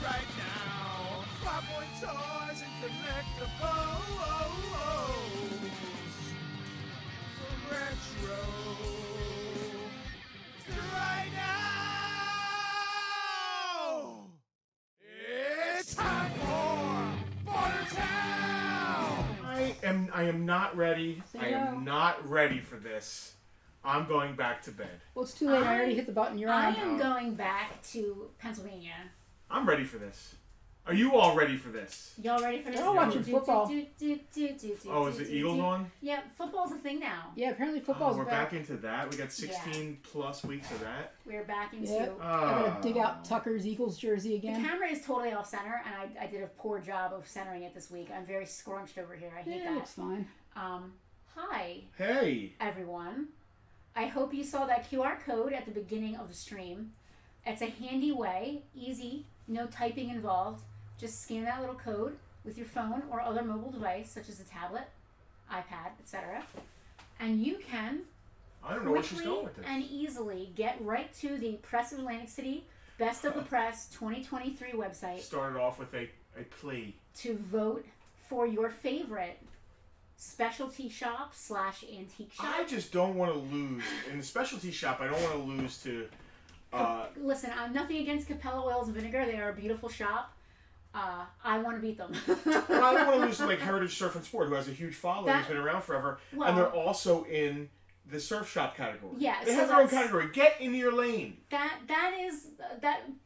right now. Farpoint toys and collectibles. For retro. Right now. It's time for Bartertown. I am not ready. Say I no. am not ready for this. I'm going back to bed. Well, it's too late. I already hit the button. You're I on. am going back to Pennsylvania. I'm ready for this. Are you all ready for this? Y'all ready for this? They're all watching football. Oh, is it Eagles on? Yeah, football's a thing now. Yeah, apparently Oh, football's we're back. back into that. We got 16 plus weeks of that. We're back into... Yeah. I gotta dig out Tucker's Eagles jersey The again. camera is totally off center, and I did a poor job of centering it this week. I'm very scrunched over here. I hate Yeah, it that. looks fine. Hi, Hey. everyone. I hope you saw that QR code at the beginning of the stream. It's a handy way, easy, no typing involved. Just scan that little code with your phone or other mobile device, such as a tablet, iPad, etc. And you can I don't know where she's going quickly with this. and easily get right to the Press of Atlantic City Best of the Press 2023 website Started off with a plea. to vote for your favorite specialty shop / antique shop. I just don't want to lose. In the specialty shop, I don't want to lose to... Listen, I'm nothing against Capella Oils and Vinegar. They are a beautiful shop. I want to beat them. Well, I don't want to lose to like Heritage Surf and Sport, who has a huge following, who's been around forever, Well- and they're also in the surf shop category. Yeah, they so have their own that's- category. Get in your lane. that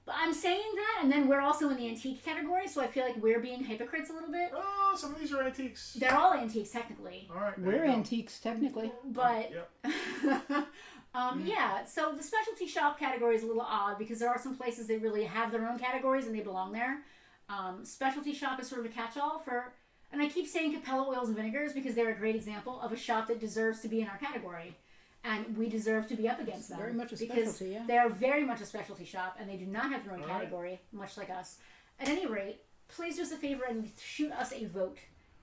I'm saying that, and then we're also in the antique category, so I feel like we're being hypocrites a little bit. Oh, some of these are antiques. They're all antiques technically, All right, there We're you go. antiques, technically. but Yep. yeah. So the specialty shop category is a little odd because there are some places that really have their own categories and they belong there. Specialty shop is sort of a catch-all for, and I keep saying Capella Oils and Vinegars because they're a great example of a shop that deserves to be in our category, and we deserve to be up against them. Very much a because specialty, yeah. they are very much a specialty shop, and they do not have their own All right. category, much like us. At any rate, please do us a favor and shoot us a vote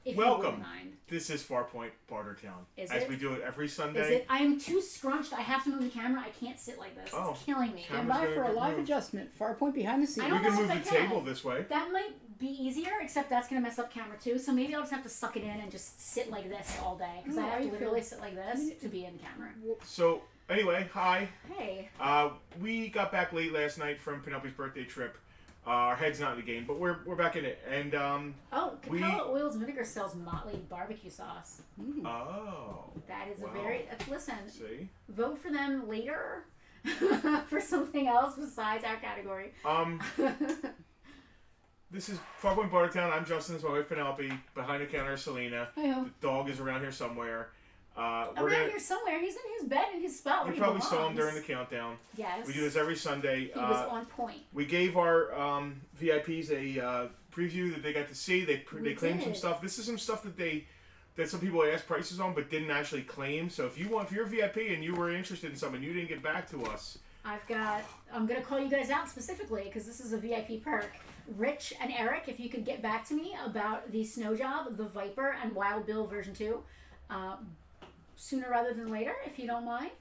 if you Welcome. wouldn't mind. This is Farpoint Bartertown. Is As it? we do it every Is Sunday. it? I am too scrunched. I have to move the camera. I can't sit like this. Oh. It's killing me. Camera- Stand by gonna for a get live moved. adjustment. Farpoint behind the scenes. I We don't can know move if the I can. table this way. That might be easier, except that's going to mess up camera too. So maybe I'll just have to suck it in and just sit like this all day because I No, have to you literally feel- sit like this to be in camera. So, anyway, hi. Hey, We got back late last night from Penelope's birthday trip. Our head's not in the game, but we're back in it. And, oh, Capella Oils and Vinegar sells Motley barbecue sauce. oh. That is Wow. a very listen. See? Vote for them later for something else besides our category. This is Farpoint Bartertown. I'm Justin. This is my wife Penelope. Behind the counter is Selena. Hey-ho. The dog is around here somewhere. Around here somewhere, he's in his bed in his spot where You he probably saw him belongs. during the countdown. Yes. We do this every Sunday. He was on point. We gave our VIPs a preview that they got to see. They claimed some did. stuff. This is some stuff that some people asked prices on but didn't actually claim. So if you're a VIP and you were interested in something, you didn't get back to us. I'm going to call you guys out specifically because this is a VIP perk. Rich and Eric, if you could get back to me about the Snow Job, the Viper, and Wild Bill version 2, sooner rather than later, if you don't mind.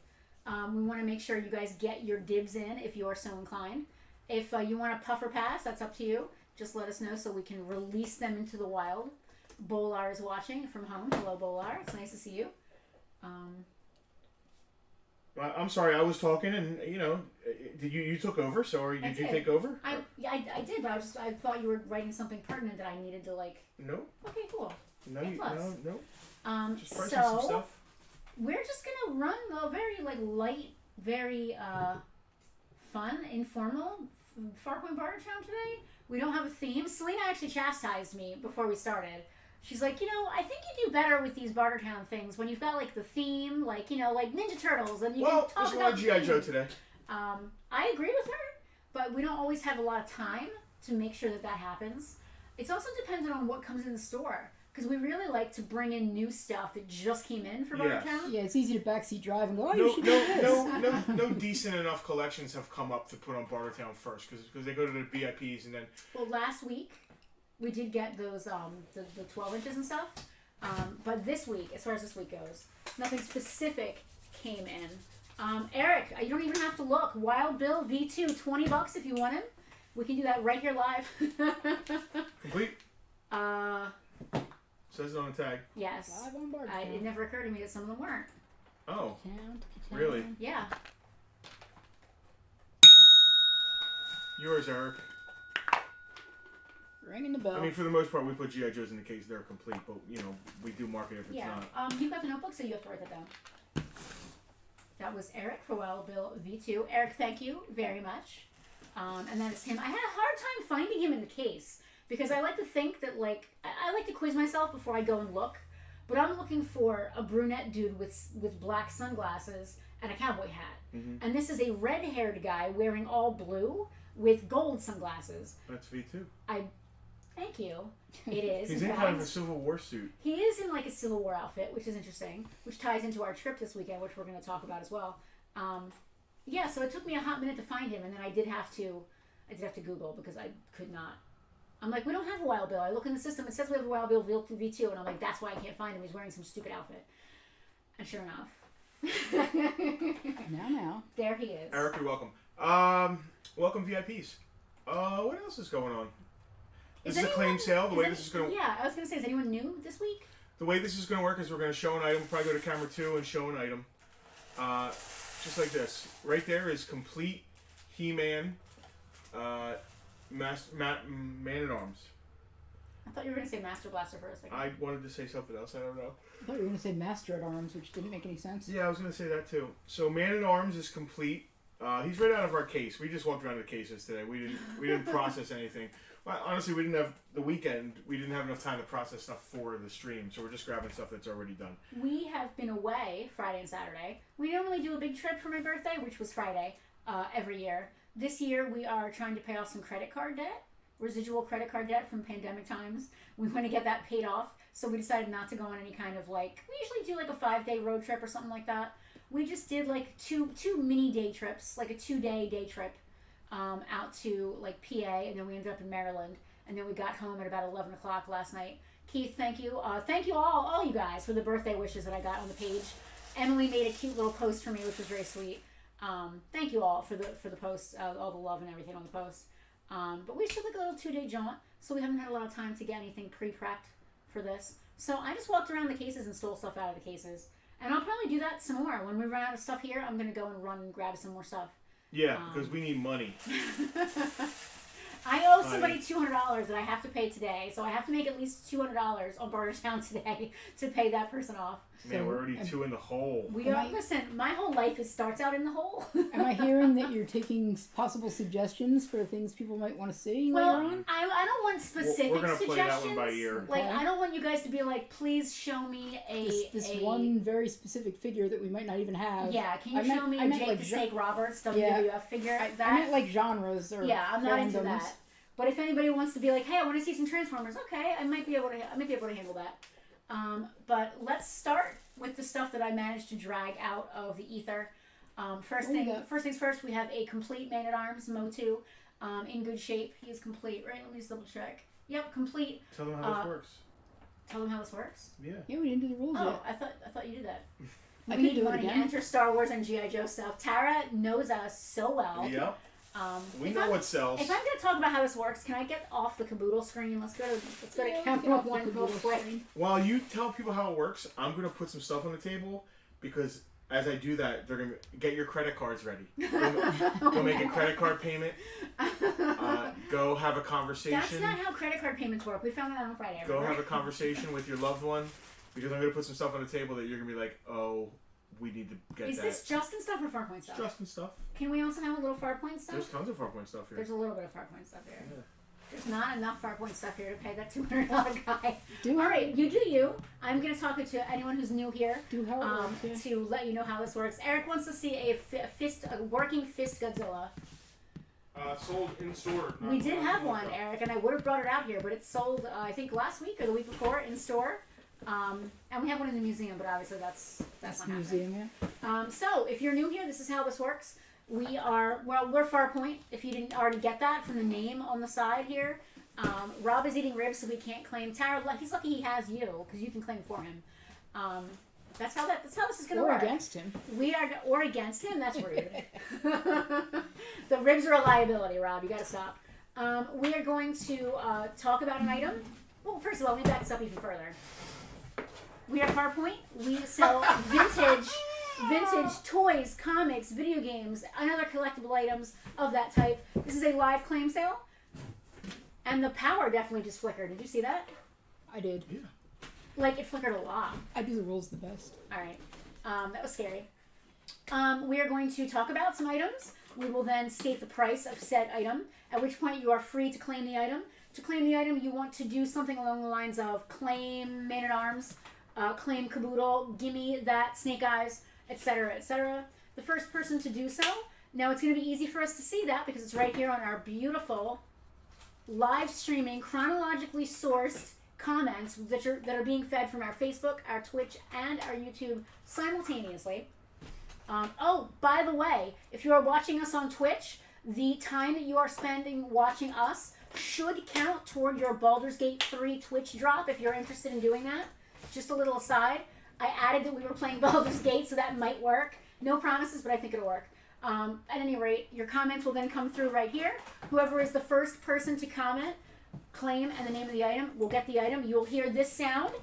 We want to make sure you guys get your dibs in if you are so inclined. If you want a puffer pass, that's up to you. Just let us know so we can release them into the wild. Bolar is watching from home. Hello, Bolar. It's nice to see you. I'm sorry, I was talking, and did you took over? So did you take over? I did, but I thought you were writing something pertinent that I needed to like. No, Okay, cool. no, A plus. no. Just pricing So some stuff. we're just gonna run a very light, very fun, informal Farpoint Bartertown today. We don't have a theme. Selena actually chastised me before we started. She's like, I think you do better with these Bartertown things when you've got like the theme, like Ninja Turtles, and you Well, can talk there's a about lot of G.I. the Joe theme. today. I agree with her, but we don't always have a lot of time to make sure that happens. It's also dependent on what comes in the store, because we really like to bring in new stuff that just came in for Yes. Bartertown. Yeah, it's easy to backseat drive and go, oh, you should do this. No decent enough collections have come up to put on Bartertown first because they go to the VIPs and then. Well, last week we did get those the 12 inches and stuff, but this week, as far as this week goes, nothing specific came in. Eric, you don't even have to look. Wild Bill V2, $20 if you want him. We can do that right here live. Complete? uh, Says it on the tag. yes. Live on Bartertown. It never occurred to me that some of them weren't. Oh, Count. really? Yeah. Yours, Eric. Ringing the bell. I mean, for the most part, we put G.I. Joes in the case. They're complete, but, we do mark it if it's Yeah. not. You got the notebook, so you have to write that down. That was Eric for Wild Bill V2. Eric, thank you very much. And that's him. I had a hard time finding him in the case because I like to think that, like, I like to quiz myself before I go and look. But I'm looking for a brunette dude with black sunglasses and a cowboy hat. Mm-hmm. And this is a red-haired guy wearing all blue with gold sunglasses. That's V2. Thank you. It is. He's in kind of a Civil War suit. He is in like a Civil War outfit, which is interesting, which ties into our trip this weekend, which we're going to talk about as well. Yeah, so it took me a hot minute to find him, and then I did have to Google because I could not. I'm like, we don't have a Wild Bill. I look in the system, it says we have a Wild Bill V2, and I'm like, that's why I can't find him. He's wearing some stupid outfit. And sure enough. Now. There he is. Eric, you're welcome. Welcome VIPs. What else is going on? This is a claim sale. The way this is going to... Yeah, I was going to say, is anyone new this week? The way this is going to work is we're going to show an item. We'll probably go to camera 2 and show an item. Just like this. Right there is complete He-Man Man-at-Arms. I thought you were going to say Master Blaster for a second. I wanted to say something else. I don't know. I thought you were going to say Master at Arms, which didn't make any sense. Yeah, I was going to say that too. So Man-at-Arms is complete. He's right out of our case. We just walked around the cases today. We didn't process anything. Well, honestly, we didn't have the weekend. We didn't have enough time to process stuff for the stream, so we're just grabbing stuff that's already done. We have been away Friday and Saturday. We normally do a big trip for my birthday, which was Friday, every year. This year, we are trying to pay off some credit card debt, residual credit card debt from pandemic times. We want to get that paid off, so we decided not to go on any kind of we usually do like a 5-day road trip or something like that. We just did like two mini day trips, like a 2-day day trip. Out to like PA, and then we ended up in Maryland, and then we got home at about 11 o'clock last night. Keith, thank you. Thank you all you guys for the birthday wishes that I got on the page. Emily made a cute little post for me, which was very sweet. Thank you all for the post, all the love and everything on the post. But we just took like a little 2-day jaunt, so we haven't had a lot of time to get anything pre-prepped for this. So I just walked around the cases and stole stuff out of the cases, and I'll probably do that some more. When we run out of stuff here, I'm gonna go and run and grab some more stuff. Yeah, because we need money. I owe somebody $200 that I have to pay today, so I have to make at least $200 on Bartertown today to pay that person off. Man, we're already 2 in the hole. We are. Listen, my whole life starts out in the hole. Am I hearing that you're taking possible suggestions for things people might want to see later on? I don't want specific we're gonna suggestions. play that one by ear. Like, Okay. I don't want you guys to be like, please show me This one very specific figure that we might not even have. Yeah, can you I meant- show me I a meant Jake like the gen- Snake Roberts WWF Yeah. figure? I That meant like genres or yeah, I'm not into fandoms. that. But if anybody wants to be like, hey, I want to see some Transformers, okay, I might be able to handle that. But let's start with the stuff that I managed to drag out of the ether. First things first, we have a complete Man-at-Arms Motu, in good shape. He is complete, right? Let me just double check. Yep, complete. Tell them how this works. Tell them how this works. Yeah. Yeah, we didn't do the rules Oh, yet. I thought you did that. I We can do it money, again. enter Star Wars and G.I. Joe stuff. Tara knows us so well. Yep. We if know I'm- what sells. If I'm going to talk about how this works, can I get off the caboodle screen? Let's go to Yeah, camera get off the one real caboodle quick. screen. While you tell people how it works, I'm going to put some stuff on the table because as I do that, they're going to get your credit cards ready. Go make a credit card payment. Go have a conversation. That's not how credit card payments work. We found that out on Friday. Go remember? have a conversation with your loved one because I'm going to put some stuff on the table that you're going to be like, oh, we need to get Is that. this Justin stuff or Farpoint stuff? Justin stuff. Can we also have a little Farpoint stuff? There's tons of Farpoint stuff here. There's a little bit of Farpoint stuff here. Yeah. There's not enough Farpoint stuff here to pay that $200 guy. Do All it. right, you do you. I'm going to talk to anyone who's new here Do how it works, yeah. to let you know how this works. Eric wants to see a working fist Godzilla. Sold in store. We did have one, Eric, and I would have brought it out here, but it sold, I think, last week or the week before in store. And we have one in the museum, but obviously that's not happening. Museum, yeah. So, if you're new here, this is how this works. We're Farpoint, if you didn't already get that from the name on the side here. Rob is eating ribs, so we can't claim. Tara, he's lucky he has you, because you can claim for him. That's how this is going to Or work. against him. Or against him, that's rude. The ribs are a liability, Rob, you got to stop. We are going to talk about an item. Well, first of all, let me back this up even further. We are Farpoint. We sell vintage toys, comics, video games, and other collectible items of that type. This is a live claim sale. And the power definitely just flickered. Did you see that? I did. Yeah. Like, it flickered a lot. I do the rules the best. All right. That was scary. We are going to talk about some items. We will then state the price of said item, at which point you are free to claim the item. To claim the item, you want to do something along the lines of claim Man-at-Arms, claim Caboodle, gimme that Snake Eyes, etc., etc. The first person to do so. Now, it's going to be easy for us to see that because it's right here on our beautiful live streaming, chronologically sourced comments that are being fed from our Facebook, our Twitch, and our YouTube simultaneously. Oh, by the way, if you are watching us on Twitch, the time that you are spending watching us should count toward your Baldur's Gate 3 Twitch drop if you're interested in doing that. Just a little aside. I added that we were playing Baldur's Gate, so that might work. No promises, but I think it'll work. At any rate, your comments will then come through right here. Whoever is the first person to comment, claim, and the name of the item will get the item. You will hear this sound.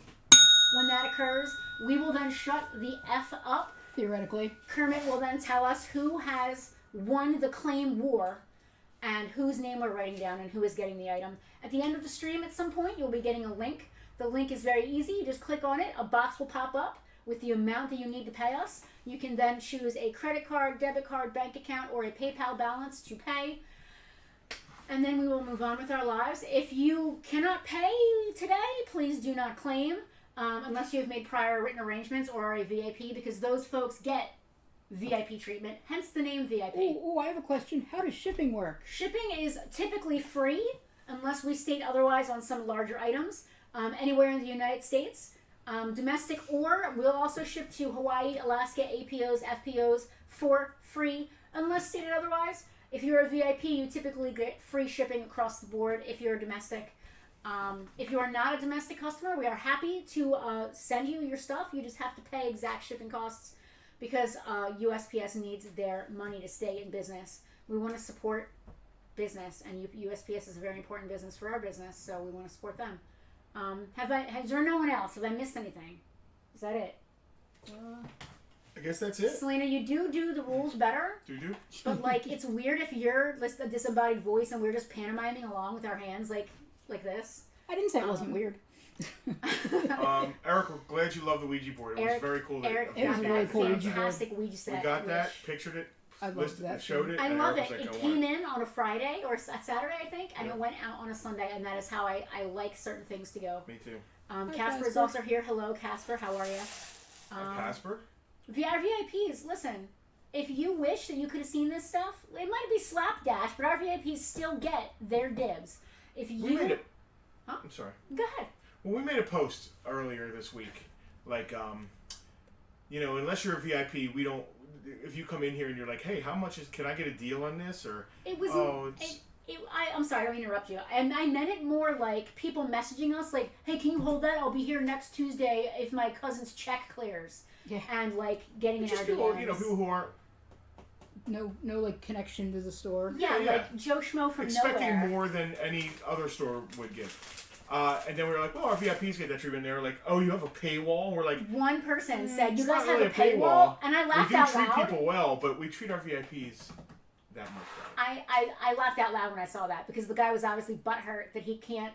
When that occurs, we will then shut the F up. Theoretically. Kermit will then tell us who has won the claim war and whose name we're writing down and who is getting the item. At the end of the stream at some point, you'll be getting a link. The link is very easy. You just click on it. A box will pop up with the amount that you need to pay us. You can then choose a credit card, debit card, bank account, or a PayPal balance to pay. And then we will move on with our lives. If you cannot pay today, please do not claim. Unless you have made prior written arrangements or are a VIP, because those folks get VIP treatment, hence the name VIP. Oh, I have a question. How does shipping work? Shipping is typically free, unless we state otherwise on some larger items, anywhere in the United States. Domestic, or we'll also ship to Hawaii, Alaska, APOs, FPOs for free, unless stated otherwise. If you're a VIP, you typically get free shipping across the board if you're a domestic. If you are not a domestic customer, we are happy to send you your stuff. You just have to pay exact shipping costs because USPS needs their money to stay in business. We want to support business, and USPS is a very important business for our business, so we want to support them. Is there no one else? Have I missed anything? Is that it? I guess that's it. Selena, you do the rules better. Do? But, like, it's weird if you're a disembodied voice and we're just pantomiming along with our hands, like this. I didn't say it wasn't weird. Eric, we're glad you love the Ouija board. It was very cool. Eric It was got really that cool fantastic Ouija set. We got that, pictured it, I loved listed, that. showed it. I and love Eric it. was like, It I want came in on a Friday or a Saturday, I think, and Yeah. it went out on a Sunday, and that is how I like certain things to go. Me too. Casper is Casper. also here. Hello, Casper. How are you? Casper? Our VIPs, listen, if you wish that you could have seen this stuff, it might be slapdash, but our VIPs still get their dibs. If you... We made it. Huh? I'm sorry. Go ahead. Well, we made a post earlier this week. Like, unless you're a VIP, we don't... If you come in here and you're like, hey, how much can I get a deal on this? Or, It was... it's... I'm sorry, I don't mean to interrupt you. And I meant it more like people messaging us, like, hey, can you hold that? I'll be here next Tuesday if my cousin's check clears. Yeah. And, like, getting in just our people, DMs. people who aren't No, like connection to the store. Yeah, Yeah. like Joe Schmo from expecting nowhere. more than any other store would give. And then we were like, well, our VIPs get that treatment. They were like, oh, you have a paywall? We're like, One person said, you it's guys not have really a paywall? And I laughed we do out treat loud. people well, but we treat our VIPs that much better. I laughed out loud when I saw that because the guy was obviously butthurt that he can't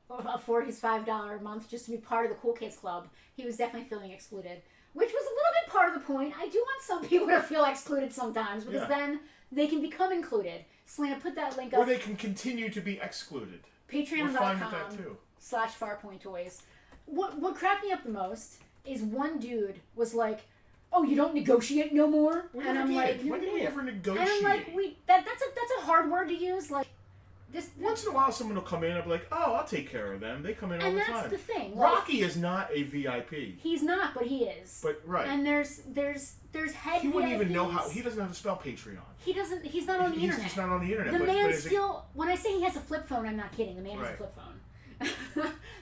afford his $5 a month just to be part of the Cool Kids Club. He was definitely feeling excluded, which was a little bit part of the point. I do want some people to feel excluded sometimes because then they can become included. Selena, put that link up. Or they can continue to be excluded. We're fine with that too. Patreon.com/Farpoint Toys. What cracked me up the most is one dude was like, "Oh, you don't negotiate no more," We and never I'm did. like, When did we ever negotiate? and I'm like, that's a hard word to use. Like, this Once in a while, someone will come in and be like, "Oh, I'll take care of them." They come in all and the that's time. the thing. Like, Rocky is not a VIP, he's not, but he is. but right. And there's head. He wouldn't even know VIPs. how. He doesn't know how to spell Patreon. He doesn't. He's not on the He's internet. just not on the internet. The but man is it- still. When I say he has a flip phone, I'm not kidding. The man has a Right. flip phone.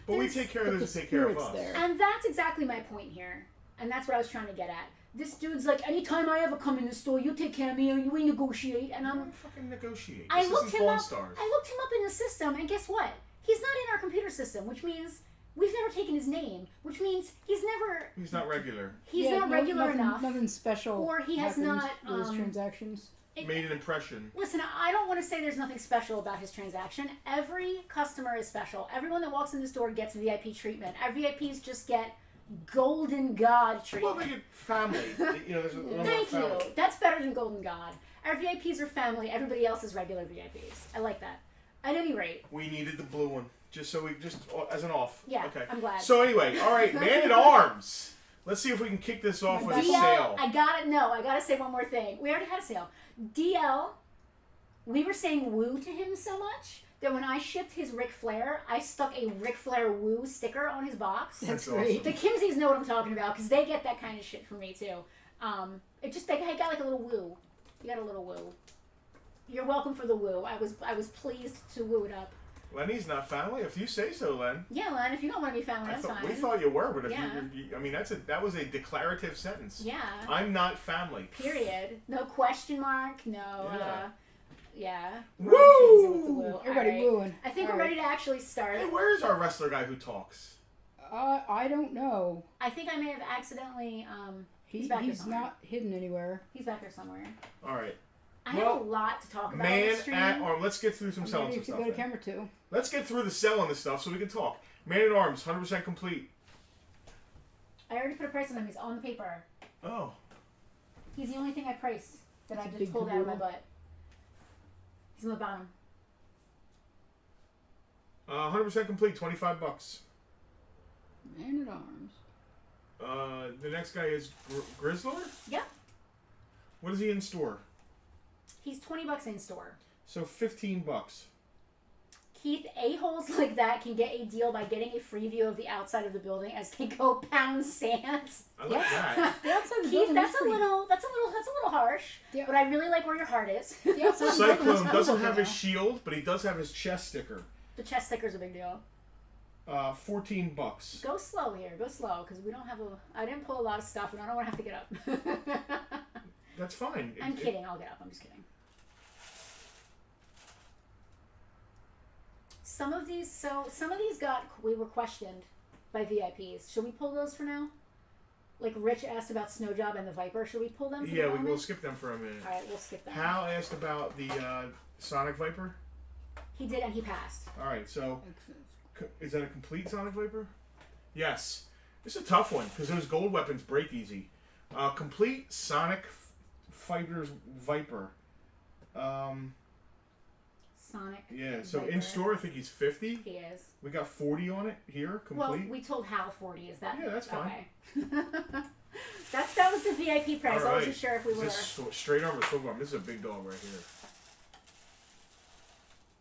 But we take care of But those the who take care of spirit's us. there. And that's exactly my point here. And that's what I was trying to get at. this dude's like, anytime I ever come in the store, you take care of me and we negotiate. And I'm fucking negotiate. I This looked isn't him Pawn up. Stars. I looked him up in the system, and guess what? He's not in our computer system, which means we've never taken his name, which means he's not regular. not regular enough. Nothing special. Or he has happens not, with his transactions. Made an impression. Listen, I don't want to say there's nothing special about his transaction. Every customer is special. Everyone that walks in this door gets VIP treatment. Our VIPs just get Golden God treatment. Well, they get family. There's a little Thank you. family. That's better than Golden God. Our VIPs are family. Everybody else is regular VIPs. I like that. At any rate. We needed the blue one. Just as an off. Yeah, Okay. I'm glad. So anyway, all right, Man at Arms. Let's see if we can kick this off with a sale. I gotta say one more thing. We already had a sale. DL, we were saying woo to him so much that when I shipped his Ric Flair, I stuck a Ric Flair woo sticker on his box. That's awesome. great. The Kimsies know what I'm talking about because they get that kind of shit from me too. They got like a little woo. You got a little woo. You're welcome for the woo. I was pleased to woo it up. Lenny's not family, if you say so, Len. Yeah, Len, if you don't want to be family, that's fine. We thought you were, but if Yeah. that was a declarative sentence. Yeah. I'm not family. Period. No question mark. No. Yeah. Woo! Everybody All right. wooing. I think we're ready to actually start. Hey, where's our wrestler guy who talks? I don't know. I think I may have accidentally. He's back here He's somewhere. not hidden anywhere. He's back here somewhere. All right. I have a lot to talk about. Man on the stream. at Arms. Let's get through some I'm selling ready some to stuff. go to camera 2. Let's get through the selling this stuff so we can talk. Man at Arms, 100% complete. I already put a price on him. He's on the paper. Oh. He's the only thing I priced that That's I a just big pulled out of my caboodle. butt. He's on the bottom. 100% complete, $25. Man at Arms. The next guy is Grizzlord? Yep. What is he in store? He's $20 in store. So $15. Keith, a-holes like that can get a deal by getting a free view of the outside of the building as they go pound sand. I like that. The outside of the Keith, building that's is a pretty- little harsh. Yeah. But I really like where your heart is. The outside of the building is Cyclone doesn't have his now. shield, but he does have his chest sticker. The chest sticker's a big deal. $14. Go slow here. Go slow, because we don't have I didn't pull a lot of stuff, and I don't want to have to get up. That's fine. I'm kidding. I'll get up. I'm just kidding. Some of these we were questioned by VIPs. Should we pull those for now? Like Rich asked about Snow Job and the Viper. Should we pull them for the Yeah, we moment? will skip them for a minute. All right, we'll skip them. Hal asked about the Sonic Viper. He did, and he passed. All right, so is that a complete Sonic Viper? Yes. This is a tough one because those gold weapons break easy. Complete Sonic Fighters Viper. Sonic. Yeah, so Viper. in store I think he's 50. He is. We got 40 on it here, complete. Well, we told Hal 40. Is that? Yeah, that's fine. Okay. that was the VIP price. All I right. wasn't sure if we Is were. this straight arm or swivel arm? This is a big dog right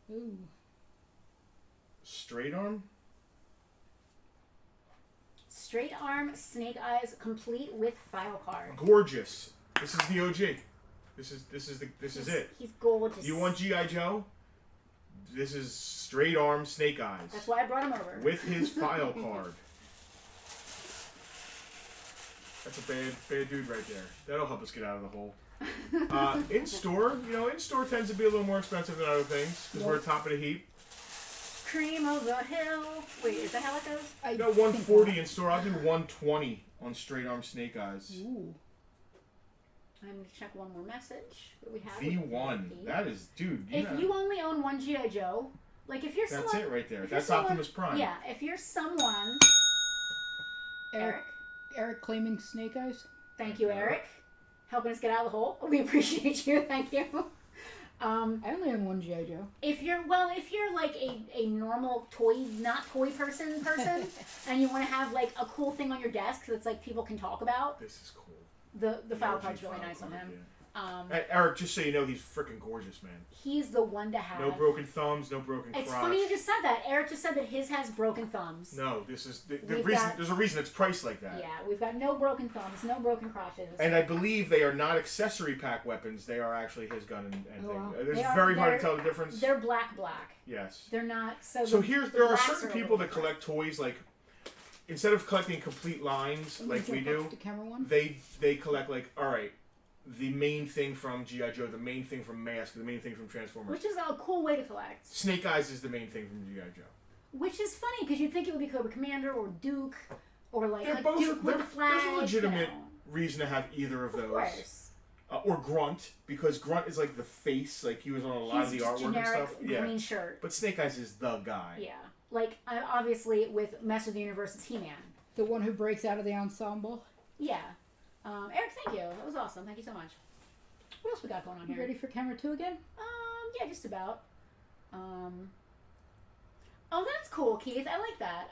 here. Ooh. Straight arm? Straight arm, Snake Eyes, complete with file card. Gorgeous. This is the OG. This is it. He's gorgeous. You want G.I. Joe? This is straight arm Snake Eyes. That's why I brought him over. With his file card. That's a bad dude right there. That'll help us get out of the hole. In store, in store tends to be a little more expensive than other things because we're top of the heap. Cream of the hill. Wait, is that how it goes? I got 140 in store. I'll do 120 on straight arm Snake Eyes. Ooh. I'm going to check one more message that we have. V1. That is, dude. If you only own one G.I. Joe, like if you're That's someone... it right there. if you're That's someone- Optimus Prime. Yeah, if you're someone... Eric claiming Snake Eyes. Thank you, Eric. Helping us get out of the hole. We appreciate you. Thank you. I only have one G.I. Joe. If you're like a normal not toy person, and you want to have like a cool thing on your desk that's like people can talk about, This is cool. the file OG card's really file nice on card, him. yeah. Eric, just so you know, he's freaking gorgeous, man. He's the one to have. No broken thumbs, no broken crotch. It's funny you just said that. Eric just said that his has broken thumbs. No, this is the We've reason. got- There's a reason it's priced like that. Yeah, we've got no broken thumbs, no broken crotches. And I believe they are not accessory pack weapons. They are actually his gun and Oh, thing. wow. It's They are- very hard they're- to tell the difference. They're black. Yes. They're not. So the there are blacks certain a people little that collect toys like instead of collecting complete lines like we do, The camera one. they collect like, all right, the main thing from G.I. Joe, the main thing from Mask, the main thing from Transformers. Which is a cool way to collect. Snake Eyes is the main thing from G.I. Joe. Which is funny because you'd think it would be Cobra Commander or Duke or like, They're like both. Duke with the flag. There's a legitimate you know. reason to have either of those. Of course. Or Grunt, because Grunt is like the face, like he was on a lot He's of the just artwork and generic stuff. green shirt. But Snake Eyes is the guy. Yeah. Like, obviously, with Master of the Universe, it's He-Man. The one who breaks out of the ensemble. Yeah. Eric, thank you. That was awesome. Thank you so much. What else we got going on You here? ready for camera 2 again? Yeah, just about. Oh, that's cool, Keith. I like that.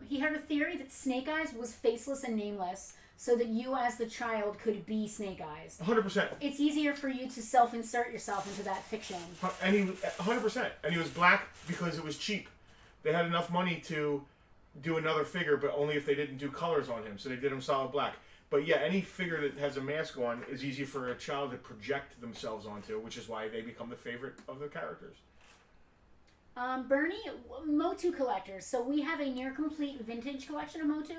He had a theory that Snake Eyes was faceless and nameless, so that you, as the child, could be Snake Eyes. 100%. It's easier for you to self-insert yourself into that fiction. And he 100%. And he was black because it was cheap. They had enough money to do another figure, but only if they didn't do colors on him. So they did him solid black. But yeah, any figure that has a mask on is easy for a child to project themselves onto, which is why they become the favorite of the characters. Bernie, Motu collectors. So we have a near complete vintage collection of Motu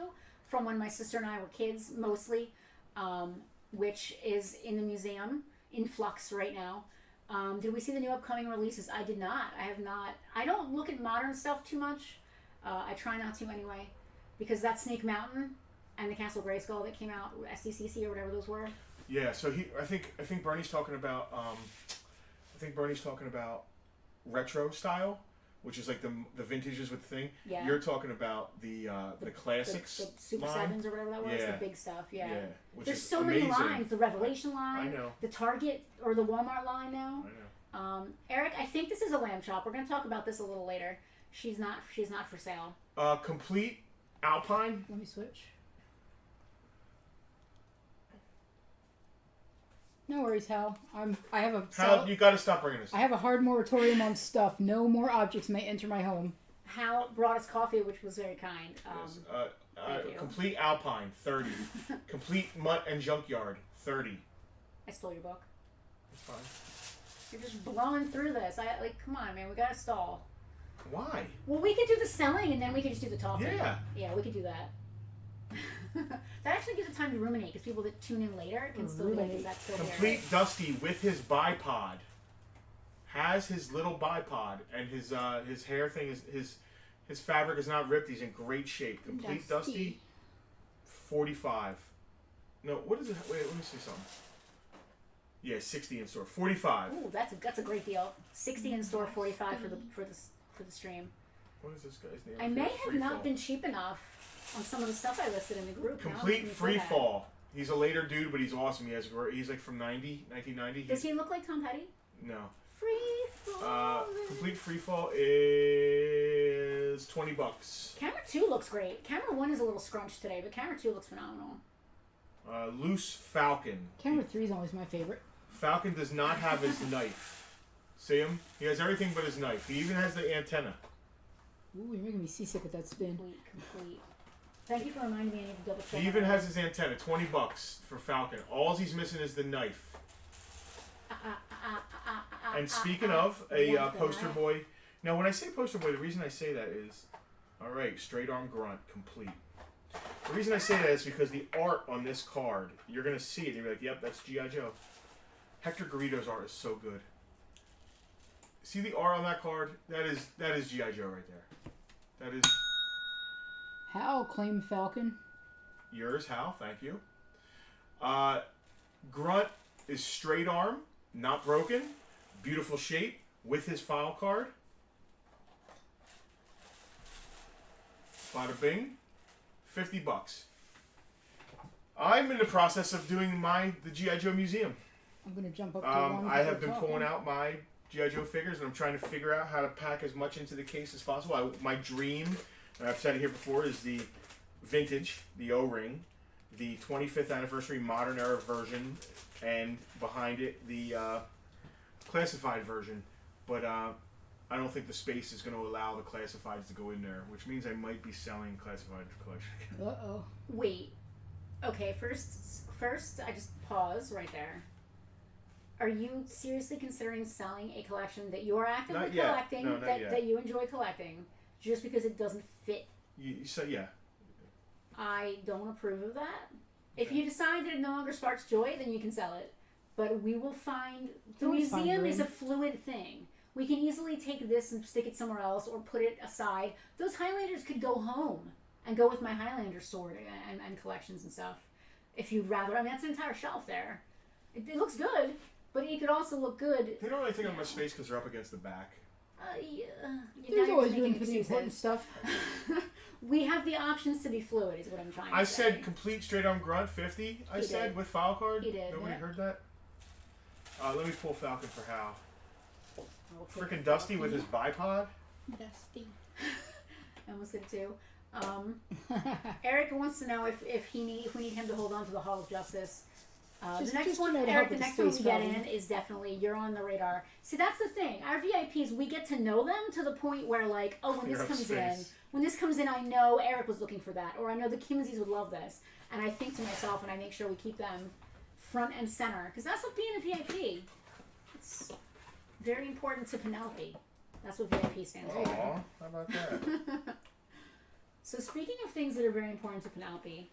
from when my sister and I were kids, mostly, which is in the museum in flux right now. Did we see the new upcoming releases? I did not. I have not. I don't look at modern stuff too much. I try not to anyway, because that Snake Mountain and the Castle Grayskull that came out, SDCC or whatever those were. Yeah, so I think Bernie's talking about retro style, which is like the vintages with the thing. Yeah. You're talking about the classics the Super line. Sevens or whatever that was, Yeah. the big stuff. Yeah. Which There's is so amazing. many lines. The Revelation line. I know. The Target or the Walmart line now. I know. Eric, I think this is a lamb chop. We're going to talk about this a little later. She's not for sale. Complete Alpine. Let me switch. No worries, Hal. I have a Hal, you got to stop bringing this. I have a hard moratorium on stuff. No more objects may enter my home. Hal brought us coffee, which was very kind. Thank you. Complete Alpine, 30. Complete Mutt and Junkyard, 30. I stole your book. That's fine. You're just blowing through this. Come on, man. We got to stall. Why? Well, we could do the selling, and then we could just do the talking. Yeah. Yeah, we could do that. That actually gives it time to ruminate, because people that tune in later can still be like, is that still Complete there? Dusty with his bipod. Has his little bipod, and his hair thing is his fabric is not ripped. He's in great shape. Complete Dusty, 45. No, what is it? Wait, let me see something. Yeah, 60 in store. 45. Ooh, that's a great deal. 60 in store, 45 for the stream. What is this guy's name? I may have Free not Fall. been cheap enough on some of the stuff I listed in the group. Complete Free Fall. He's a later dude, but he's awesome. He's like from 1990. Does he look like Tom Petty? No. Free Fall. Complete Free Fall is $20. Camera 2 looks great. Camera 1 is a little scrunched today, but Camera 2 looks phenomenal. Loose Falcon. Camera 3 is always my favorite. Falcon does not have his knife. See him? He has everything but his knife. He even has the antenna. Ooh, you're making me seasick with that spin. Complete. Thank you for reminding me I need to double check. He even has his antenna. $20 for Falcon. All he's missing is the knife. And speaking of a poster boy, now when I say poster boy, the reason I say that is, all right, straight arm grunt, complete. The reason I say that is because the art on this card, you're gonna see it, and you're like, yep, that's G.I. Joe. Hector Garrido's art is so good. See the art on that card? That is G.I. Joe right there. That is Hal claimed Falcon. yours, Hal. Thank you. Grunt is straight arm, not broken, beautiful shape with his file card. Bada bing, $50. I'm in the process of doing the G.I. Joe museum. I'm gonna jump up to one. I have been pulling out my G.I. Joe figures, and I'm trying to figure out how to pack as much into the case as possible. My dream, and I've said it here before, is the vintage, the O-ring, the 25th anniversary modern era version, and behind it the classified version. But I don't think the space is going to allow the classifieds to go in there, which means I might be selling classified collection. Uh-oh. Wait. Okay, first, I just pause right there. Are you seriously considering selling a collection that you're actively Not yet. collecting, No, not yet. that you enjoy collecting, just because it doesn't fit? So yeah. I don't approve of that. If you decide that it no longer sparks joy, then you can sell it. But we will find... The museum is a fluid thing. We can easily take this and stick it somewhere else or put it aside. Those Highlanders could go home and go with my Highlander sword and collections and stuff. If you'd rather. I mean, that's an entire shelf there. It looks good, but it could also look good. They don't really take up much space because they're up against the back. Yeah. There's always room for the important stuff. We have the options to be fluid, is what I'm trying to say. I said complete straight arm grunt 50. I said did. with file card. He did. Nobody heard that. Let me pull Falcon for Hal. I'll take Freaking Dusty with his bipod. Dusty. I almost did it too. Eric wants to know if we need him to hold on to the Hall of Justice. The next one, Eric, the next one we get in is definitely you're on the radar. See, that's the thing. Our VIPs, we get to know them to the point where, like, oh, when this comes in, I know Eric was looking for that, or I know the Kimseys would love this, and I think to myself, and I make sure we keep them front and center, because that's what being a VIP. It's very important to Penelope. That's what VIP stands for. Aw, how about that? So speaking of things that are very important to Penelope,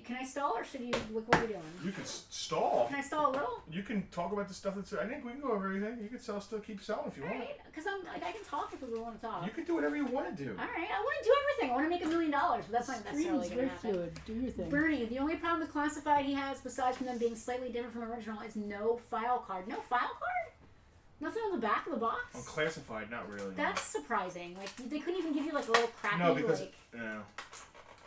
can I stall or should you look what we're doing? You can stall. Can I stall a little? You can talk about the stuff that's. I think we can go over everything. You can keep selling if you want. Alright, because I can talk if we want to talk. You can do whatever you want to do. Alright, I want to do everything. I want to make $1 million, but that's not necessarily going to happen. Fluid. Do your thing. Bernie, the only problem with classified he has, besides from them being slightly different from original, is no file card. No file card? Nothing on the back of the box? On classified, not really. That's surprising. Like, they couldn't even give you like a little crappy, no, because like... no.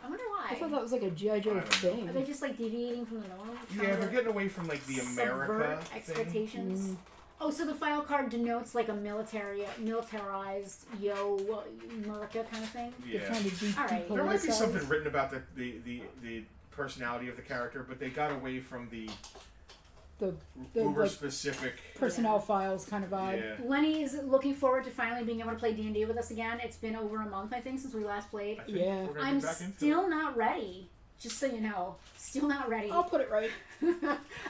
I wonder why. I thought that was like a G.I. Joe thing. Are they just like deviating from the norm? Yeah, they're getting away from like the America thing. Expectations. Mm. Oh, so the file card denotes like a militarized America kind of thing? Yeah. All right. There might be something written about the personality of the character, but they got away from the uber like, specific personnel files kind of vibe. Yeah. Lenny is looking forward to finally being able to play D&D with us again. It's been over a month, I think, since we last played. Yeah. I'm still not ready. Just so you know, still not ready. I'll put it right.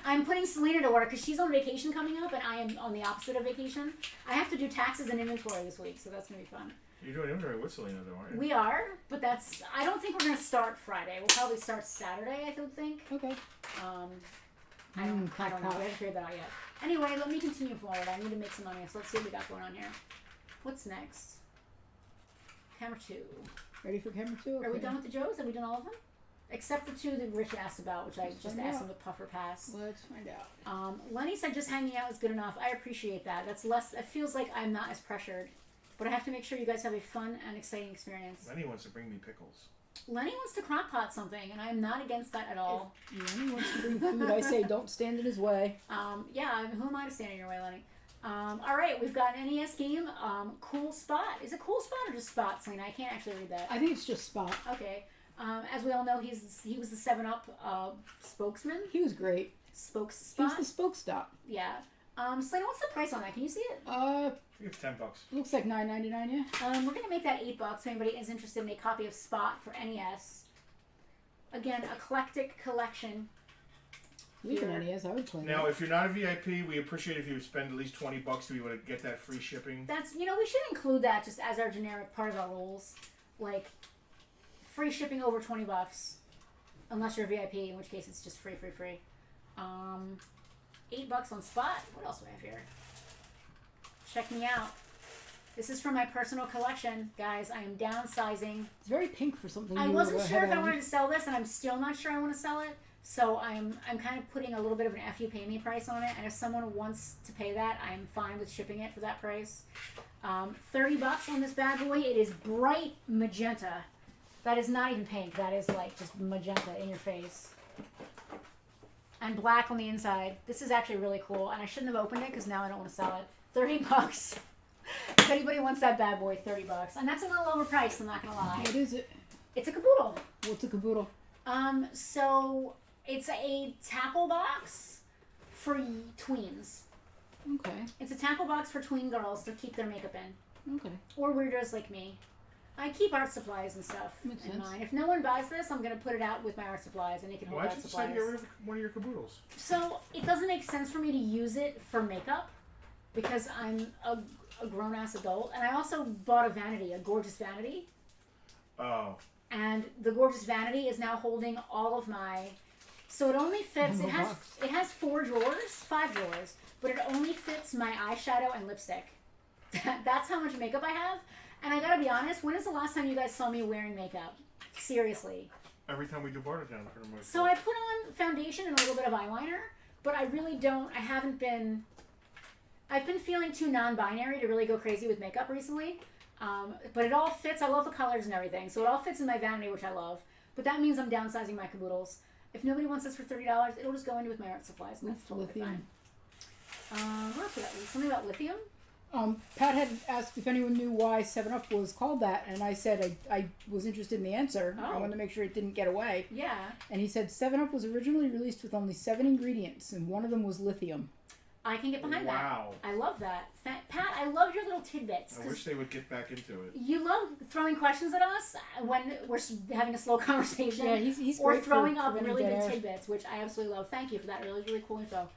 I'm putting Selena to work because she's on vacation coming up, and I am on the opposite of vacation. I have to do taxes and inventory this week, so that's gonna be fun. You're doing inventory with Selena, though, aren't you? We are, but I don't think we're gonna start Friday. We'll probably start Saturday, I don't think. Okay. I don't know. We haven't figured that out yet. Anyway, let me continue forward. I need to make some money, so let's see what we got going on here. What's next? Camera 2. Ready for camera 2? Okay. Are we done with the Joes? Have we done all of them? Except the 2 that Rich asked about, which I just asked him to puffer pass. Let's find out. Lenny said just hanging out is good enough. I appreciate that. That's less. It feels like I'm not as pressured. But I have to make sure you guys have a fun and exciting experience. Lenny wants to bring me pickles. Lenny wants to crock pot something, and I'm not against that at all. If Lenny wants to bring food, I say don't stand in his way. Yeah, who am I to stand in your way, Lenny? All right, we've got an NES game, Cool Spot. Is it Cool Spot or just Spot, Selena? I can't actually read that. I think it's just Spot. Okay. As we all know, he was the 7-Up spokesman. He was great. Spokes He Spot. was the spoke stop. Yeah. Selena, what's the price on that? Can you see it? I think it's $10. Looks like $9.99, yeah. We're gonna make that $8 if anybody is interested in a copy of Spot for NES. Again, eclectic collection. We can NES, I would play Now, that. if you're not a VIP, we appreciate if you would spend at least $20 to be able to get that free shipping. That's, we should include that just as our generic part of our rules. Like, free shipping over $20. Unless you're a VIP, in which case it's just free. $8 on Spot. What else do I have here? Check me out. This is from my personal collection, guys. I am downsizing. It's very pink for something. I wasn't sure if I wanted to sell this, and I'm still not sure I want to sell it. So I'm kind of putting a little bit of an FU pay me price on it, and if someone wants to pay that, I'm fine with shipping it for that price. $30 on this bad boy. It is bright magenta. That is not even pink. That is like just magenta in your face. And black on the inside. This is actually really cool, and I shouldn't have opened it because now I don't want to sell it. $30. If anybody wants that bad boy, $30. And that's a little overpriced, I'm not going to lie. What is it? It's a caboodle. What's a caboodle? So it's a tackle box for tweens. Okay. It's a tackle box for tween girls to keep their makeup in. Okay. Or weirdos like me. I keep art supplies and stuff in mine. If no one buys this, I'm going to put it out with my art supplies, and it can hold Why'd art you supplies. decide to get rid of one of your caboodles? So it doesn't make sense for me to use it for makeup because I'm a grown-ass adult, and I also bought a vanity, a gorgeous vanity. Oh. And the gorgeous vanity is now holding all of my. So it only fits. It has 5 drawers, but it only fits my eyeshadow and lipstick. That's how much makeup I have. And I gotta be honest, when is the last time you guys saw me wearing makeup? Seriously. Every time we do Bartertown, pretty much. So I put on foundation and a little bit of eyeliner, but I really don't. I've been feeling too non-binary to really go crazy with makeup recently. But it all fits. I love the colors and everything. So it all fits in my vanity, which I love. But that means I'm downsizing my caboodles. If nobody wants this for $30, it'll just go into with my art supplies. And that's totally fine. Where did that? Something about lithium? Pat had asked if anyone knew why 7-Up was called that, and I said I was interested in the answer. I wanted to make sure it didn't get away. Yeah. And he said 7-Up was originally released with only 7 ingredients, and one of them was lithium. I can get behind that. Wow. I love that. Pat, I love your little tidbits. I wish they would get back into it. You love throwing questions at us when we're having a slow conversation. Yeah, he's or great throwing for up really good air. tidbits, which I absolutely love. Thank you for that. Really, really cool info.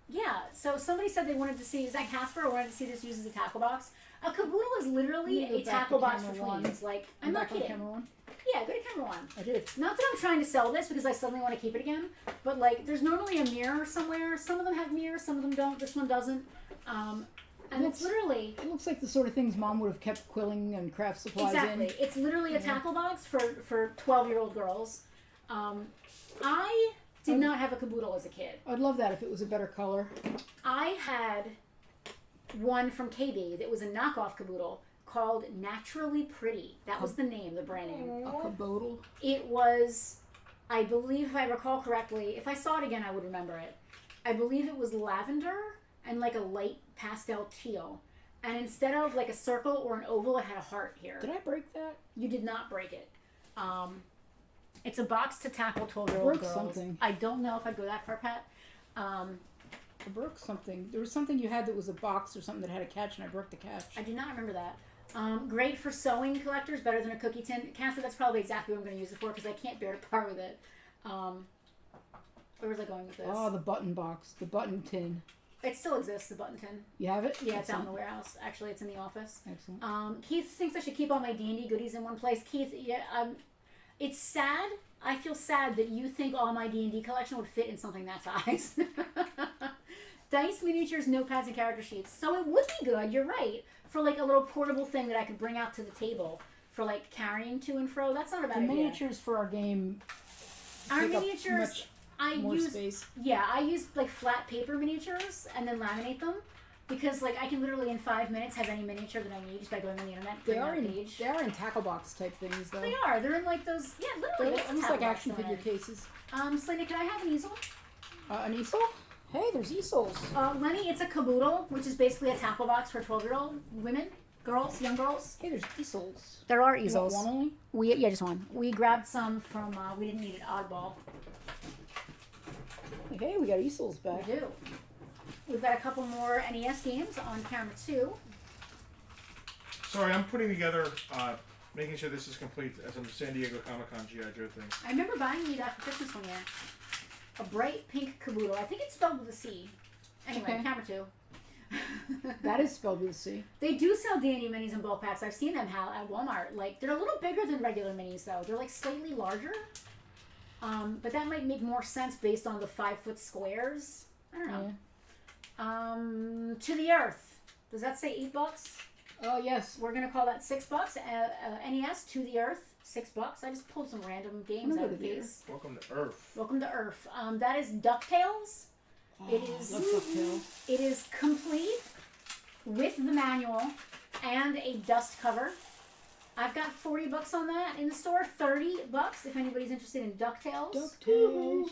Yeah, so somebody said they wanted to see, is that Casper, wanted to see this used as a tackle box? A caboodle is literally a tackle box for tweens. Like, I'm not kidding. Yeah, go to camera 1. I did. Not that I'm trying to sell this because I suddenly want to keep it again, but like, there's normally a mirror somewhere. Some of them have mirrors, some of them don't. This one doesn't. And it's literally... It looks like the sort of things Mom would have kept quilling and craft supplies Exactly. in. It's literally a tackle box for 12-year-old girls. I did not have a caboodle as a kid. I'd love that if it was a better color. I had one from KB that was a knockoff caboodle called Naturally Pretty. That was the name, the brand name. A caboodle? It was, I believe, if I recall correctly, if I saw it again, I would remember it. I believe it was lavender and like a light pastel teal. And instead of like a circle or an oval, it had a heart here. Did I break that? You did not break it. It's a box to tackle 12-year-old broke girls. Something. I don't know if I'd go that far, Pat. I broke something. There was something you had that was a box or something that had a catch, and I broke the catch. I do not remember that. Great for sewing collectors, better than a cookie tin. Casper, that's probably exactly what I'm going to use it for because I can't bear to part with it. Where was I going with this? Oh, the button box. The button tin. It still exists, the button tin. You have it? Yeah, it's out in the warehouse. Actually, it's in the office. Excellent. Keith thinks I should keep all my D&D goodies in one place. Keith, yeah, it's sad. I feel sad that you think all my D&D collection would fit in something that size. Dice, miniatures, notepads, and character sheets. So it would be good, you're right, for like a little portable thing that I could bring out to the table for like carrying to and fro. That's not a bad idea. The miniatures for our game Our take up miniatures, much more space. Yeah, I use like flat paper miniatures and then laminate them. Because like I can literally in 5 minutes have any miniature that I need just by going on the internet. They are in tackle box type things though. They are. They're in like those. Yeah, literally. They're almost like action figure cases. Selena, can I have an easel? An easel? Hey, there's easels. Lenny, it's a caboodle, which is basically a tackle box for 12-year-old women, girls, young girls. Hey, there's easels. There are You easels. want one only? Yeah, just one. We grabbed some from. We didn't need it. Oddball. Hey, we got easels back. We do. We've got a couple more NES games on camera 2. Sorry, I'm putting together, making sure this is complete as a San Diego Comic-Con G.I. Joe thing. I remember buying you that for Christmas one year. A bright pink caboodle. I think it's spelled with a C. Anyway, Okay. camera 2. That is spelled with a C. They do sell D&D minis in bulk packs. I've seen them at Walmart. Like, they're a little bigger than regular minis, though. They're, like, slightly larger. But that might make more sense based on the 5-foot squares. I don't know. Yeah. To the Earth. Does that say $8? Oh, yes. We're going to call that $6. NES, To the Earth, $6. I just pulled some random games out of these. Welcome to Earth. Welcome to Earth. That is DuckTales. Oh, love DuckTales. It is complete with the manual and a dust cover. I've got $40 on that in the store. $30 if anybody's interested in DuckTales. DuckTales.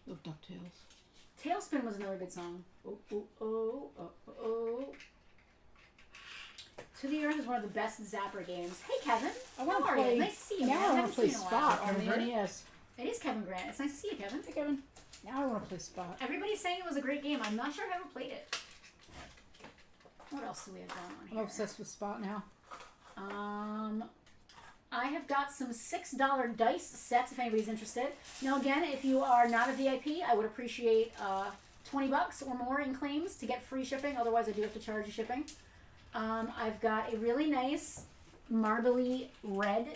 Love DuckTales. Tailspin was another good song. Oh, oh, oh, oh, oh. To the Earth is one of the best Zapper games. Hey, Kevin. I want How to are play. you? Nice to see you, man. Now I want Haven't to play seen you in a while. Spot on the NES. It is Kevin Grant. It's nice to see you, Kevin. Hey, Kevin. Now I want to play Spot. Everybody's saying it was a great game. I'm not sure I've ever played it. What else do we have going on I'm here? obsessed with Spot now. I have got some $6 dice sets if anybody's interested. Now again, if you are not a VIP, I would appreciate $20 or more in claims to get free shipping. Otherwise, I do have to charge you shipping. I've got a really nice marbly red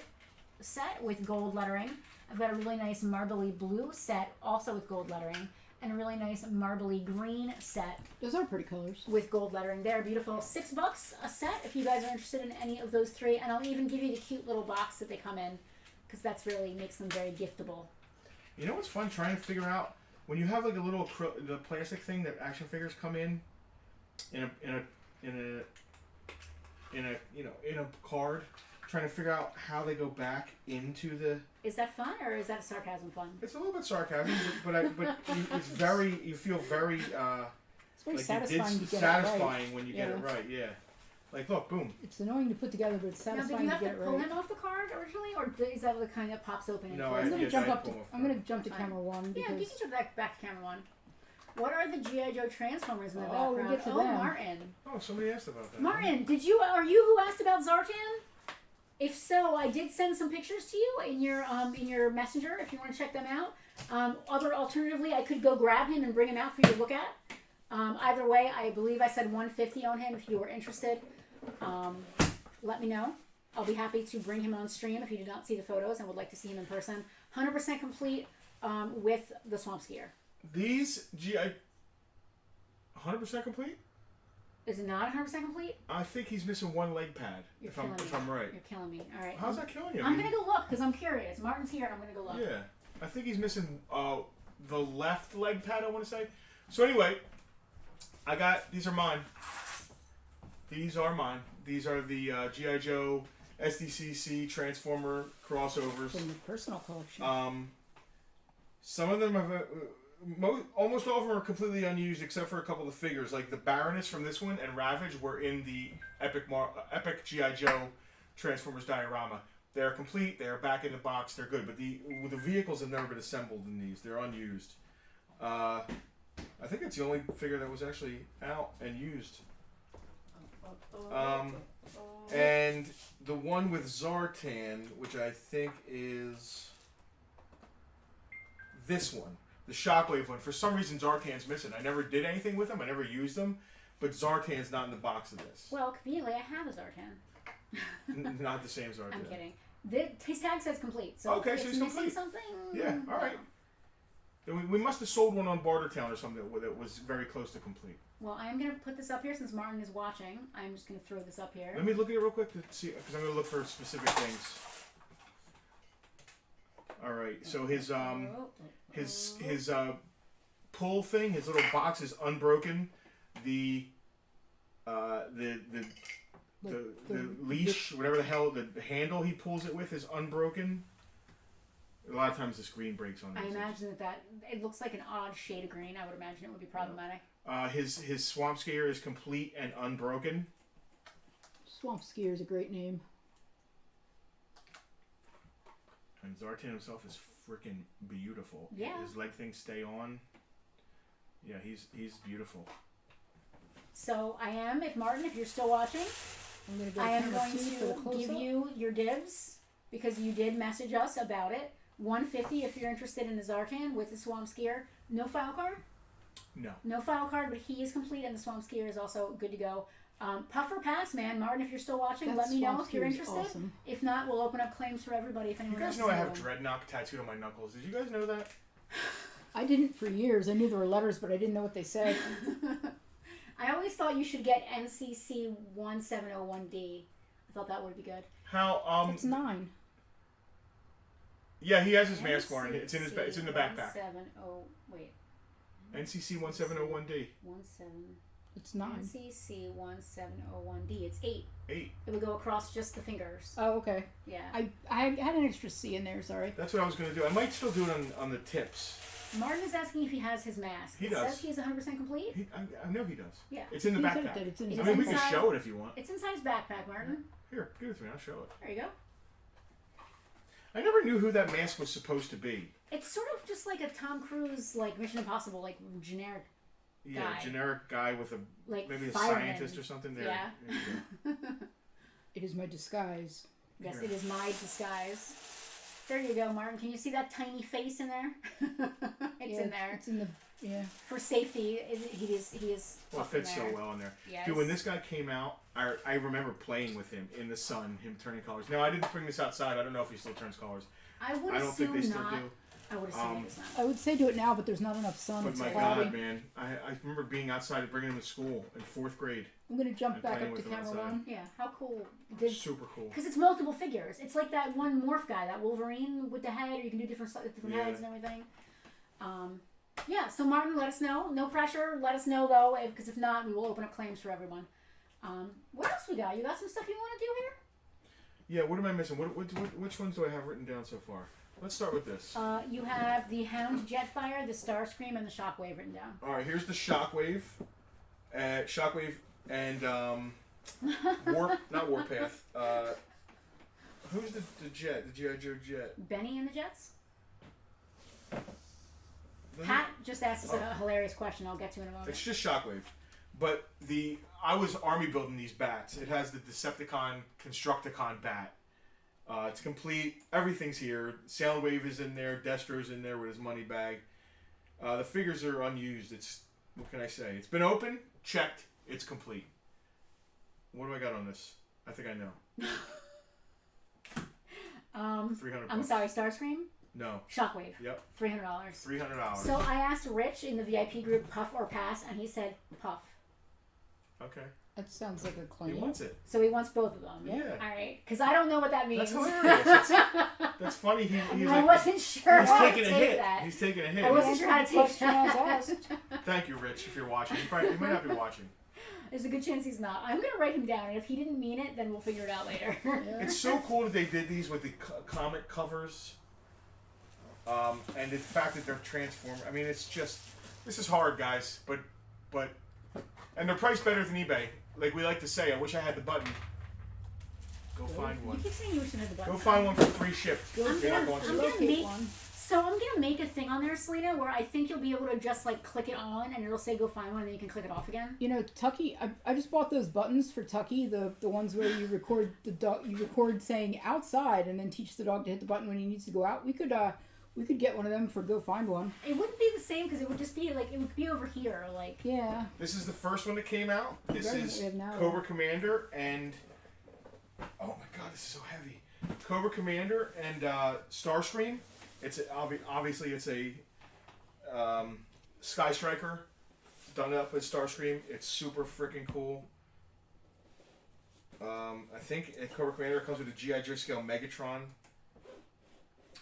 set with gold lettering. I've got a really nice marbly blue set, also with gold lettering, and a really nice marbly green set Those are pretty colors. with gold lettering. They're beautiful. $6 a set if you guys are interested in any of those three, and I'll even give you the cute little box that they come in, because that's really makes them very giftable. You know what's fun? Trying to figure out when you have like a little the plastic thing that action figures come in a card. Trying to figure out how they go back into the. Is that fun or is that sarcasm fun? It's a little bit sarcasm, it's very. You feel very. It's very Like satisfying to get satisfying it right. when you get it right. Yeah. Like look, boom. It's annoying to put together, but it's Now, satisfying did you to have to get it pull right. him off the card originally, or is that the kind that pops open? And No, closes? I'm gonna yes, jump I up to. pull off I'm gonna jump to Fine. camera one Yeah, because you can jump back to camera one. What are the G.I. Joe Transformers in the Oh, we'll background? get to Oh, them. Martin. Oh, somebody asked about that. Martin, are you who asked about Zartan? If so, I did send some pictures to you in your messenger if you want to check them out. Alternatively, I could go grab him and bring him out for you to look at. Either way, I believe I said 150 on him if you were interested. Let me know. I'll be happy to bring him on stream if you did not see the photos and would like to see him in person. 100% complete with the swamp skier. These 100% complete? Is it not 100% complete? I think he's missing one leg pad. You're If killing I'm me. right. You're killing me. All right. How's that killing you? I'm going to go look because I'm curious. Martin's here. I'm going to go look. Yeah, I think he's missing the left leg pad. I want to say. So anyway, these are mine. These are mine. These are the GI Joe SDCC Transformer crossovers. from the personal collection. Some of them have. Almost all of them are completely unused except for a couple of figures. Like the Baroness from this one and Ravage were in the Epic G.I. Joe Transformers diorama. They're complete. They're back in the box. They're good. But the vehicles have never been assembled in these. They're unused. I think it's the only figure that was actually out and used. And the one with Zartan, which I think is this one. The Shockwave one. For some reason, Zartan's missing. I never did anything with him. I never used them. But Zartan's not in the box of this. Well, conveniently, I have a Zartan. Not the same Zartan. I'm kidding. His tag says complete. So Okay, if so it's he's missing complete. something. Yeah, all right. Then we must have sold one on Bartertown or something that was very close to complete. Well, I'm going to put this up here since Martin is watching. I'm just going to throw this up here. Let me look at it real quick to see, because I'm going to look for specific things. All right, so his pull thing, his little box is unbroken. The leash, whatever the hell, the handle he pulls it with is unbroken. A lot of times the screen breaks on it. I imagine that it looks like an odd shade of green. I would imagine it would be problematic. His swamp skier is complete and unbroken. Swamp Skier is a great name. And Zartan himself is freaking beautiful. Yeah. His leg things stay on. Yeah, he's beautiful. So I am, if you're still watching, I'm gonna go I am camera going two for the to give close-up. you your dibs because you did message us about it. $150 if you're interested in the Zartan with the swamp skier. No file card? No. No file card, but he is complete and the swamp skier is also good to go. Puffer pass, man. Martin, if you're still watching, That let me know swamp if you're skier is interested. awesome. If not, we'll open up claims for everybody if You anyone guys else know I have has one. Dreadnought tattooed on my knuckles. Did you guys know that? I didn't for years. I knew there were letters, but I didn't know what they said. I always thought you should get NCC 1701D. I thought that would be good. How It's 9. Yeah, he has his mask on. It's in his it's in the backpack. 170 wait. NCC 1701D. 17 It's 9. NCC 1701D. It's 8. 8. It would go across just the fingers. Oh, okay. Yeah. I had an extra C in there. Sorry. That's what I was gonna do. I might still do it on the tips. Martin is asking if he has his mask. He It does. says he's 100% complete. I know he does. Yeah. It's in the He said it backpack. did. It's in It's his I mean, we can inside. show it if you want. It's inside his backpack, Martin. Here, give it to me. I'll show it. There you go. I never knew who that mask was supposed to be. It's sort of just like a Tom Cruise, like Mission Impossible, like generic, Yeah, Guy. generic guy with a like maybe a fireman. scientist or something. There. Yeah. There you go. It is my disguise. Yes, Here. it is my disguise. There you go, Martin. Can you see that tiny face in there? It's Yeah, in there. It's in the Yeah. For safety, he is. Well, it fits so well in there. Yes. Dude, when this guy came out, I remember playing with him in the sun, him turning colors. Now, I didn't bring this outside. I don't know if he still turns colors. I would I don't think assume they still not. do. I would assume it is not. I would say do it now, but there's not enough sun. But It's my cloudy. God, man. I remember being outside and bringing him to school in 4th grade. I'm gonna jump And back playing up to with them camera outside. 1. Yeah, how cool. Super cool. Because it's multiple figures. It's like that one morph guy, that Wolverine with the head, or you can do different heads and everything. Yeah, so Martin, let us know. No pressure. Let us know, though, because if not, we will open up claims for everyone. What else we got? You got some stuff you want to do here? Yeah, what am I missing? Which ones do I have written down so far? Let's start with this. You have the Hound Jetfire, the Starscream, and the Shockwave written down. All right, here's the Shockwave. Shockwave and not Warpath. Who's the jet? The G.I. Joe jet? Benny and the Jets? Pat just asked us a hilarious question I'll get to in a moment. It's just Shockwave. But I was army building these bats. It has the Decepticon Constructicon bat. It's complete. Everything's here. Soundwave is in there. Destro's in there with his money bag. The figures are unused. What can I say? It's been open, checked. It's complete. What do I got on this? I think I know. $300. I'm sorry, Starscream? No. Shockwave. Yep. $300. $300. So I asked Rich in the VIP group, puff or pass, and he said puff. Okay. That sounds like a He claim. wants it. So he wants both of them. Yeah. All right. Because I don't know what that means. That's hilarious. That's funny. He's I like, wasn't sure he's how to taking a take hit. that. He's taking a hit. I wasn't sure how to take Question I was that. asked. Thank you, Rich, if you're watching. He might not be watching. There's a good chance he's not. I'm going to write him down, and if he didn't mean it, then we'll figure it out later. It's so cool that they did these with the comic covers. And the fact that they're transformed. I mean, it's just... This is hard, guys. But and they're priced better than eBay. Like we like to say, I wish I had the button. Go find You one. keep saying you wish you had the button. Go find one for free ship. Go You're not going I'm to. gonna locate make one. So I'm gonna make a thing on there, Selena, where I think you'll be able to just like click it on, and it'll say go find one, and then you can click it off again. You know, Tucky. I just bought those buttons for Tucky, the ones where you record the dog. You record saying outside, and then teach the dog to hit the button when he needs to go out. We could get one of them for go find one. It wouldn't be the same because it would just be like it would be over here, like. Yeah. This is the first one that came out. This Right, is we have now. Cobra Commander and... Oh my god, this is so heavy. Cobra Commander and Starscream. It's obviously it's a Sky Striker done up with Starscream. It's super freaking cool. I think Cobra Commander comes with a G.I. Joe scale Megatron.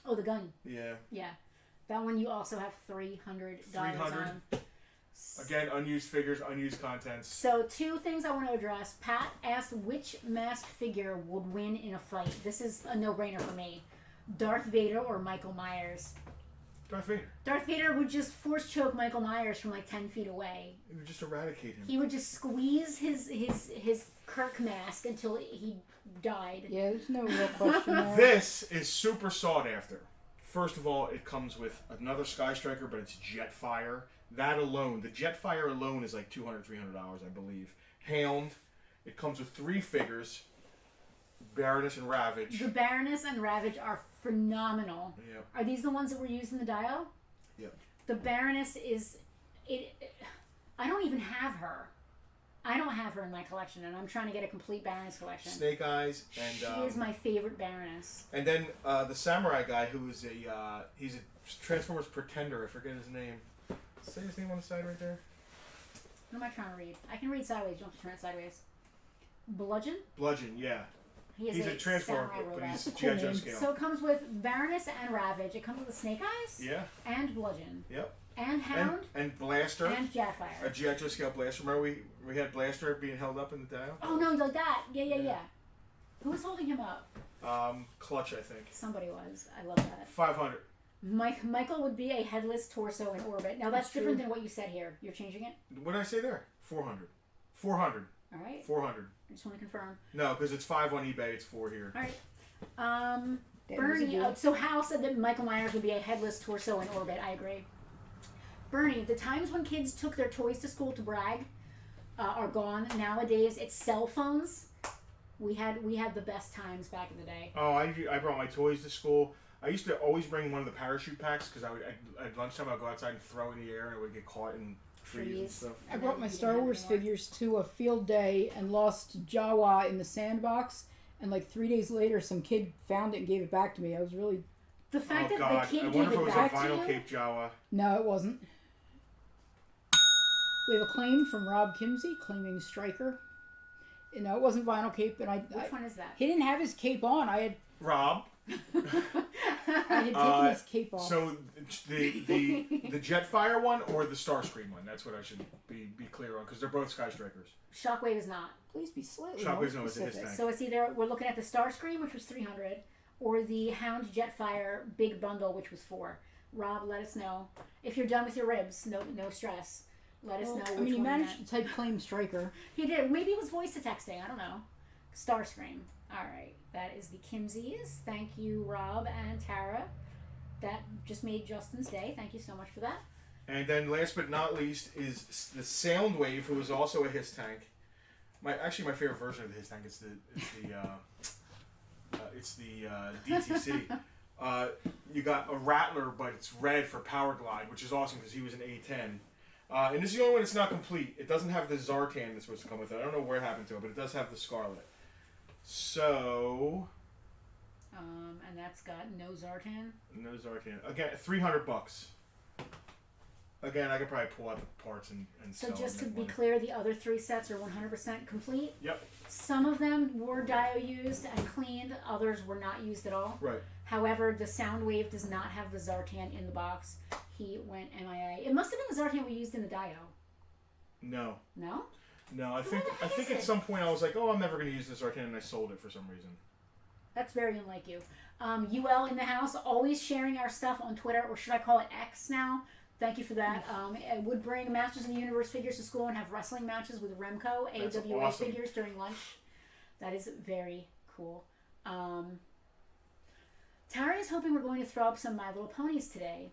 Oh, the gun. Yeah. Yeah, that one you also have $300 $300. on. Again, unused figures, unused contents. So 2 things I want to address. Pat asked which masked figure would win in a fight. This is a no-brainer for me. Darth Vader or Michael Myers. Darth Vader. Darth Vader would just force choke Michael Myers from like 10 feet away. You would just eradicate him. He would just squeeze his Kirk mask until he died. Yeah, there's no real question there. This is super sought after. First of all, it comes with another Sky Striker, but it's Jetfire. That alone, the Jetfire alone is like $200, $300, I believe. Hound. It comes with 3 figures. Baroness and Ravage. The Baroness and Ravage are phenomenal. Yep. Are these the ones that were used in the dial? Yep. The Baroness is... I don't even have her. I don't have her in my collection, and I'm trying to get a complete Baroness collection. Snake Eyes and She is my favorite Baroness. and then the Samurai guy who is he's a Transformers Pretender. I forget his name. Say his name on the side right there. What am I trying to read? I can read sideways. You don't have to turn it sideways. Bludgeon? Bludgeon, yeah. He's a Transformer, samurai but robot. he's Cool G.I. Joe name. scale. So it comes with Baroness and Ravage. It comes with the Snake Eyes Yeah. and Bludgeon Yep. and Hound And Blaster. and A Jetfire. G.I. Joe scale Blaster. Remember we had Blaster being held up in the dial? Oh no, like that. Yeah. Yeah. Who was holding him up? Clutch, I think. Somebody was. I love that. 500. Michael would be a headless torso in orbit. Now that's That's different true. than what you said here. You're changing it? What did I say there? 400. 400. All right. 400. I just want to confirm. No, because it's 5 on eBay. It's 4 here. All right. That was a Bernie, deal. so Hal said that Michael Myers would be a headless torso in orbit. I agree. Bernie, the times when kids took their toys to school to brag are gone. Nowadays, it's cell phones. We had the best times back in the day. Oh, I brought my toys to school. I used to always bring one of the parachute packs because at lunchtime I'd go outside and throw in the air and it would get caught in trees and stuff. I brought my Star Wars figures to a field day and lost Jawa in the sandbox. And like 3 days later, some kid found it and gave it back to me. I was really... The fact Oh that God! the kid I gave wonder if it it was a back to vinyl you. cape Jawa. No, it wasn't. We have a claim from Rob Kimsey claiming Striker. No, it wasn't vinyl cape, and Which one is that? he didn't have his cape on. I Rob. had taken his cape off. So the Jetfire one or the Starscream one? That's what I should be clear on because they're both Sky Strikers. Shockwave is not. Please be slightly Shockwave's more no, it's in his specific. tank. So it's either we're looking at the Starscream, which was 300, or the Hound Jetfire big bundle, which was 4. Rob, let us know if you're done with your ribs. No stress. Let us know. Which I mean, he one managed to type claim Striker. He did. Maybe it was voice to texting. I don't know. Starscream. All right. That is the Kimsies. Thank you, Rob and Tara. That just made Justin's day. Thank you so much for that. And then last but not least is the Soundwave, who is also a Hiss tank. My favorite version of the Hiss tank is the DTC. You got a Rattler, but it's red for Power Glide, which is awesome because he was an A10. And this is the only one that's not complete. It doesn't have the Zartan that's supposed to come with it. I don't know where it happened to it, but it does have the Scarlet. So... And that's got no Zartan. No Zartan. Again, $300. Again, I could probably pull out the parts and So sell just to them. be clear, the other 3 sets are 100% complete. Yep. Some of them were dio used and cleaned. Others were not used at all. Right. However, the Soundwave does not have the Zartan in the box. He went MIA. It must have been the Zartan we used in the dio. No. No? No, I Who think the heck is at it? some point I was like, oh, I'm never going to use this Zartan, and I sold it for some reason. That's very unlike you. UL in the house, always sharing our stuff on Twitter, or should I call it X now? Thank you for that. I would bring Masters of the Universe figures to school and have wrestling matches with Remco That's AWA awesome. figures during lunch. That is very cool. Tara is hoping we're going to throw up some My Little Ponies today.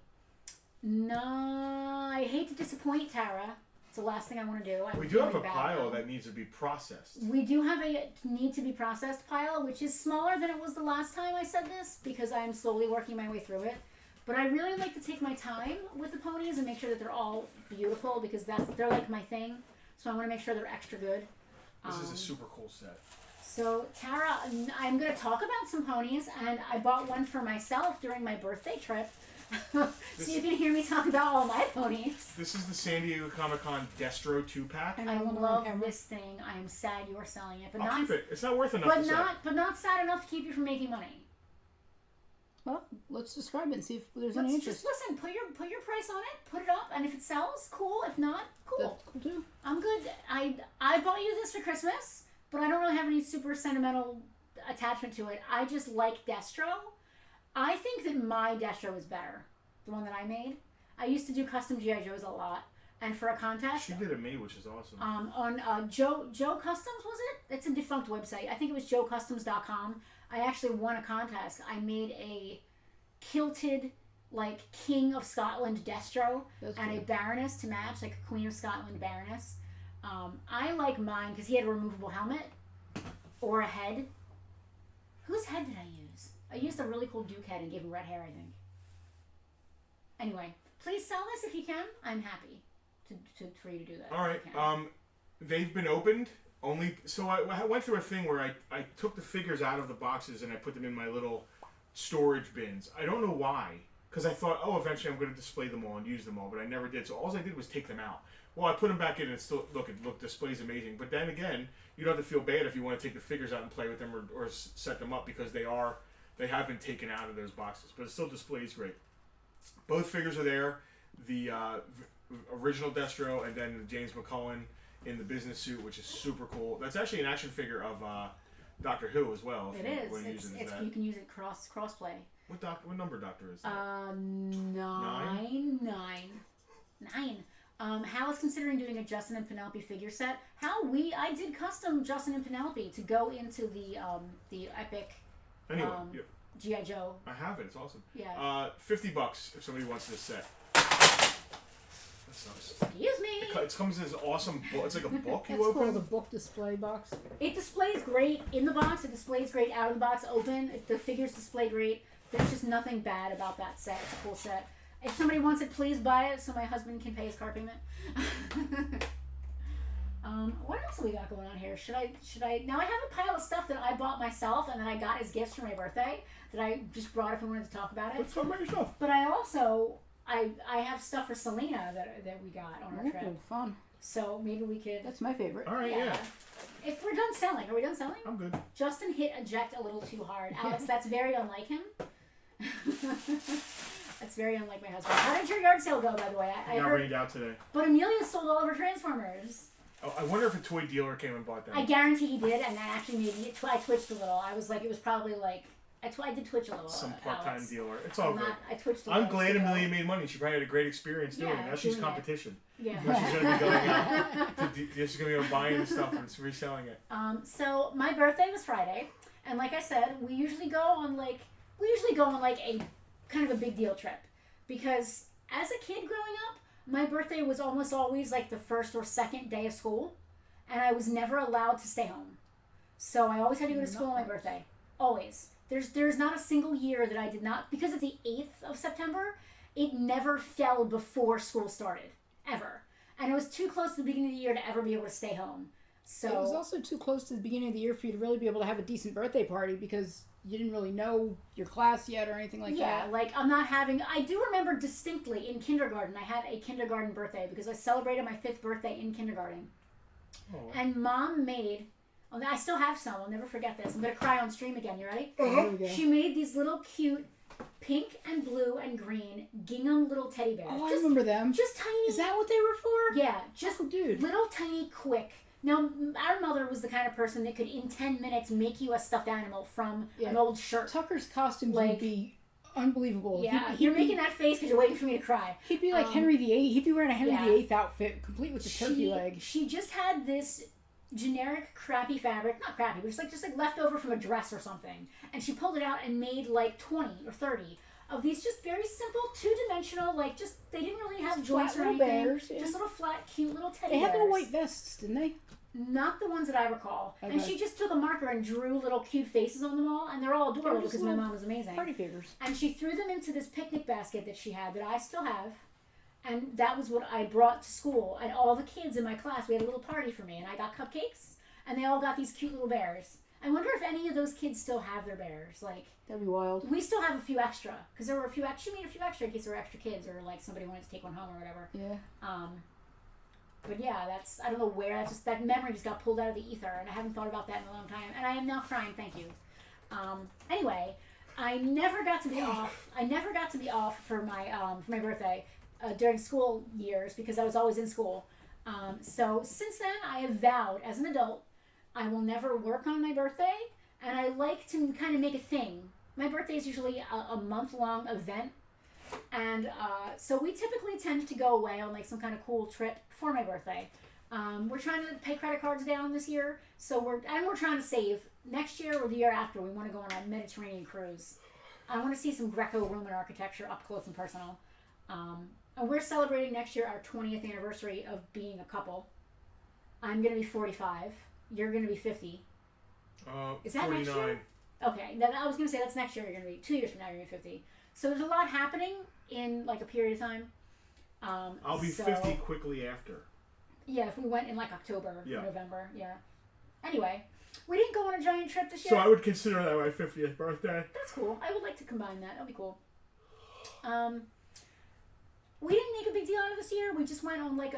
No, I hate to disappoint Tara. It's the last thing I want to do. We do have a pile that needs to be processed. We do have a need to be processed pile, which is smaller than it was the last time I said this because I'm slowly working my way through it. But I really like to take my time with the ponies and make sure that they're all beautiful because they're like my thing. So I want to make sure they're extra good. This is a super cool set. So Tara, I'm going to talk about some ponies, and I bought one for myself during my birthday trip. So you can hear me talk about all my ponies. This is the San Diego Comic-Con Destro 2-pack. I love this thing. I am sad you're selling it, but I'll not keep it. It's not worth enough to sell. but not sad enough to keep you from making money. Well, let's describe it and see if there's any Let's interest. just listen. Put your price on it. Put it up, and if it sells, cool. If not, cool. That's cool too. I'm good. I bought you this for Christmas, but I don't really have any super sentimental attachment to it. I just like Destro. I think that my Destro is better. The one that I made. I used to do custom G.I. Joes a lot. And for a contest... She did it me, which is awesome. On Joe Customs, was it? It's a defunct website. I think it was joecustoms.com. I actually won a contest. I made a kilted, like, King of Scotland Destro That's and cool. a Baroness to match, like a Queen of Scotland Baroness. I like mine because he had a removable helmet or a head. Whose head did I use? I used a really cool Duke head and gave him red hair, I think. Anyway, please sell this if you can. I'm happy for you to do that. All right. if you can. They've been opened. So I went through a thing where I took the figures out of the boxes and I put them in my little storage bins. I don't know why. Because I thought, oh, eventually I'm going to display them all and use them all, but I never did. So all I did was take them out. Well, I put them back in and it still display's amazing. But then again, you don't have to feel bad if you want to take the figures out and play with them or set them up because they have been taken out of those boxes. But it still displays great. Both figures are there. The original Destro and then James McCullen in the business suit, which is super cool. That's actually an action figure of Doctor Who as well. It is. You can use it cross-play. What number Doctor is that? 9. Hal is considering doing a Justin and Penelope figure set. I did custom Justin and Penelope to go into the epic Anyway, yep. G.I. Joe. I have it. It's awesome. Yeah. $50 if somebody wants this set. That's nice. Excuse me. It comes in this awesome book. It's like a book you That's open. called the book display box. It displays great in the box. It displays great out of the box open. The figures display great. There's just nothing bad about that set. It's a cool set. If somebody wants it, please buy it so my husband can pay his car payment. What else have we got going on here? Should I? Now I have a pile of stuff that I bought myself and that I got as gifts for my birthday that I just brought if we wanted to talk about it. Let's talk about your stuff. But I also, I have stuff for Selena that we got on our trip. Oh, fun. So maybe we could. That's my favorite. All right, yeah. If we're done selling, are we done selling? I'm good. Justin hit eject a little too hard. Alex, that's very unlike him. That's very unlike my husband. How did your yard sale go, by the way? I Got heard. rained out today. But Amelia sold all of her Transformers. Oh, I wonder if a toy dealer came and bought them. I guarantee he did, and that actually made me. I twitched a little. I was like, it was probably like. I did twitch a little. Some part-time Alex. dealer. It's all good. I twitched a little. I'm glad Amelia made money. She probably had a great experience doing it. Now she's doing it. competition. Yeah. Now she's going to be going out. She's going to be buying the stuff and reselling it. So my birthday was Friday, and like I said, we usually go on like a kind of a big deal trip, because as a kid growing up, my birthday was almost always like the first or second day of school, and I was never allowed to stay home. So I always had to go to school on my birthday. Always. There's not a single year that I did not, because it's the 8th of September, it never fell before school started. Ever. And it was too close to the beginning of the year to ever be able to stay home. So It was also too close to the beginning of the year for you to really be able to have a decent birthday party, because you didn't really know your class yet or anything like yeah, that. like I do remember distinctly in kindergarten, I had a kindergarten birthday because I celebrated my 5th birthday in kindergarten. Oh. And Mom made, I still have some, I'll never forget this. I'm going to cry on stream again, you ready? There we go. She made these little cute pink and blue and green gingham little teddy bears. Oh, I remember them. Just tiny. Is that what they were for? Yeah, just Oh, dude. little tiny quick. Now, our mother was the kind of person that could in 10 minutes make you a stuffed animal from an old shirt. Tucker's costumes Like- would be unbelievable. Yeah, He'd you're be- making that face because you're waiting for me to cry. He'd be like Henry VIII. He'd be wearing a Henry Yeah. VIII outfit, complete with the turkey leg. She just had this generic crappy fabric, not crappy, but just like leftover from a dress or something. And she pulled it out and made like 20 or 30 of these just very simple, two-dimensional, like just, they didn't really have Just joints or flat little anything. bears, yeah. Just little flat, cute little teddy They bears. had little white vests, didn't they? Not the ones that I recall. And Okay. she just took a marker and drew little cute faces on them all, and they're all adorable just because my little mom was amazing. Party favors. And she threw them into this picnic basket that she had that I still have. And that was what I brought to school. And all the kids in my class, we had a little party for me. And I got cupcakes. And they all got these cute little bears. I wonder if any of those kids still have their bears. Like, That'd be wild. we still have a few extra. Because there were a few extra. She made a few extra in case there were extra kids. Or, like, somebody wanted to take one home or whatever. Yeah. But yeah, that's, I don't know where, that memory just got pulled out of the ether. And I haven't thought about that in a long time. And I am now crying, thank you. Anyway, I never got to be off. I never got to be off for my birthday during school years because I was always in school. So since then, I have vowed as an adult I will never work on my birthday, and I like to kind of make a thing. My birthday is usually a month-long event, and so we typically tend to go away on like some kind of cool trip for my birthday. We're trying to pay credit cards down this year, so we're trying to save. Next year or the year after, we want to go on a Mediterranean cruise. I want to see some Greco-Roman architecture up close and personal. And we're celebrating next year our 20th anniversary of being a couple. I'm going to be 45. You're going to be 50. Is that 49. next year? Okay. Then I was going to say that's next year. You're going to be 2 years from now. You're going to be 50. So there's a lot happening in like a period of time. I'll be 50 quickly after. Yeah, if we went in like October, Yeah. November. Yeah. Anyway, we didn't go on a giant trip this year. So I would consider that my 50th birthday. That's cool. I would like to combine that. That'd be cool. We didn't make a big deal out of this year. We just went on like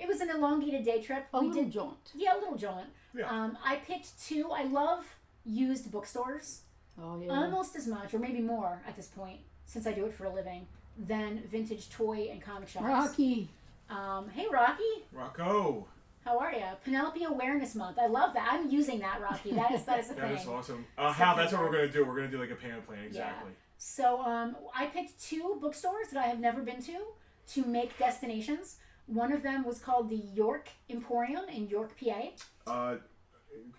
it was an elongated day trip. A we little did, jaunt. Yeah, a little jaunt. Yeah. I picked 2. I love used bookstores Oh, yeah. almost as much, or maybe more at this point, since I do it for a living, than vintage toy and comic shops. Rocky. Hey, Rocky. Rocco. How are you? Penelope Awareness Month. I love that. I'm using that, Rocky. That is a That thing. is awesome. Hal, that's what we're going to do. We're going to do like a payment plan, exactly. So I picked 2 bookstores that I have never been to make destinations. One of them was called the York Emporium in York, PA.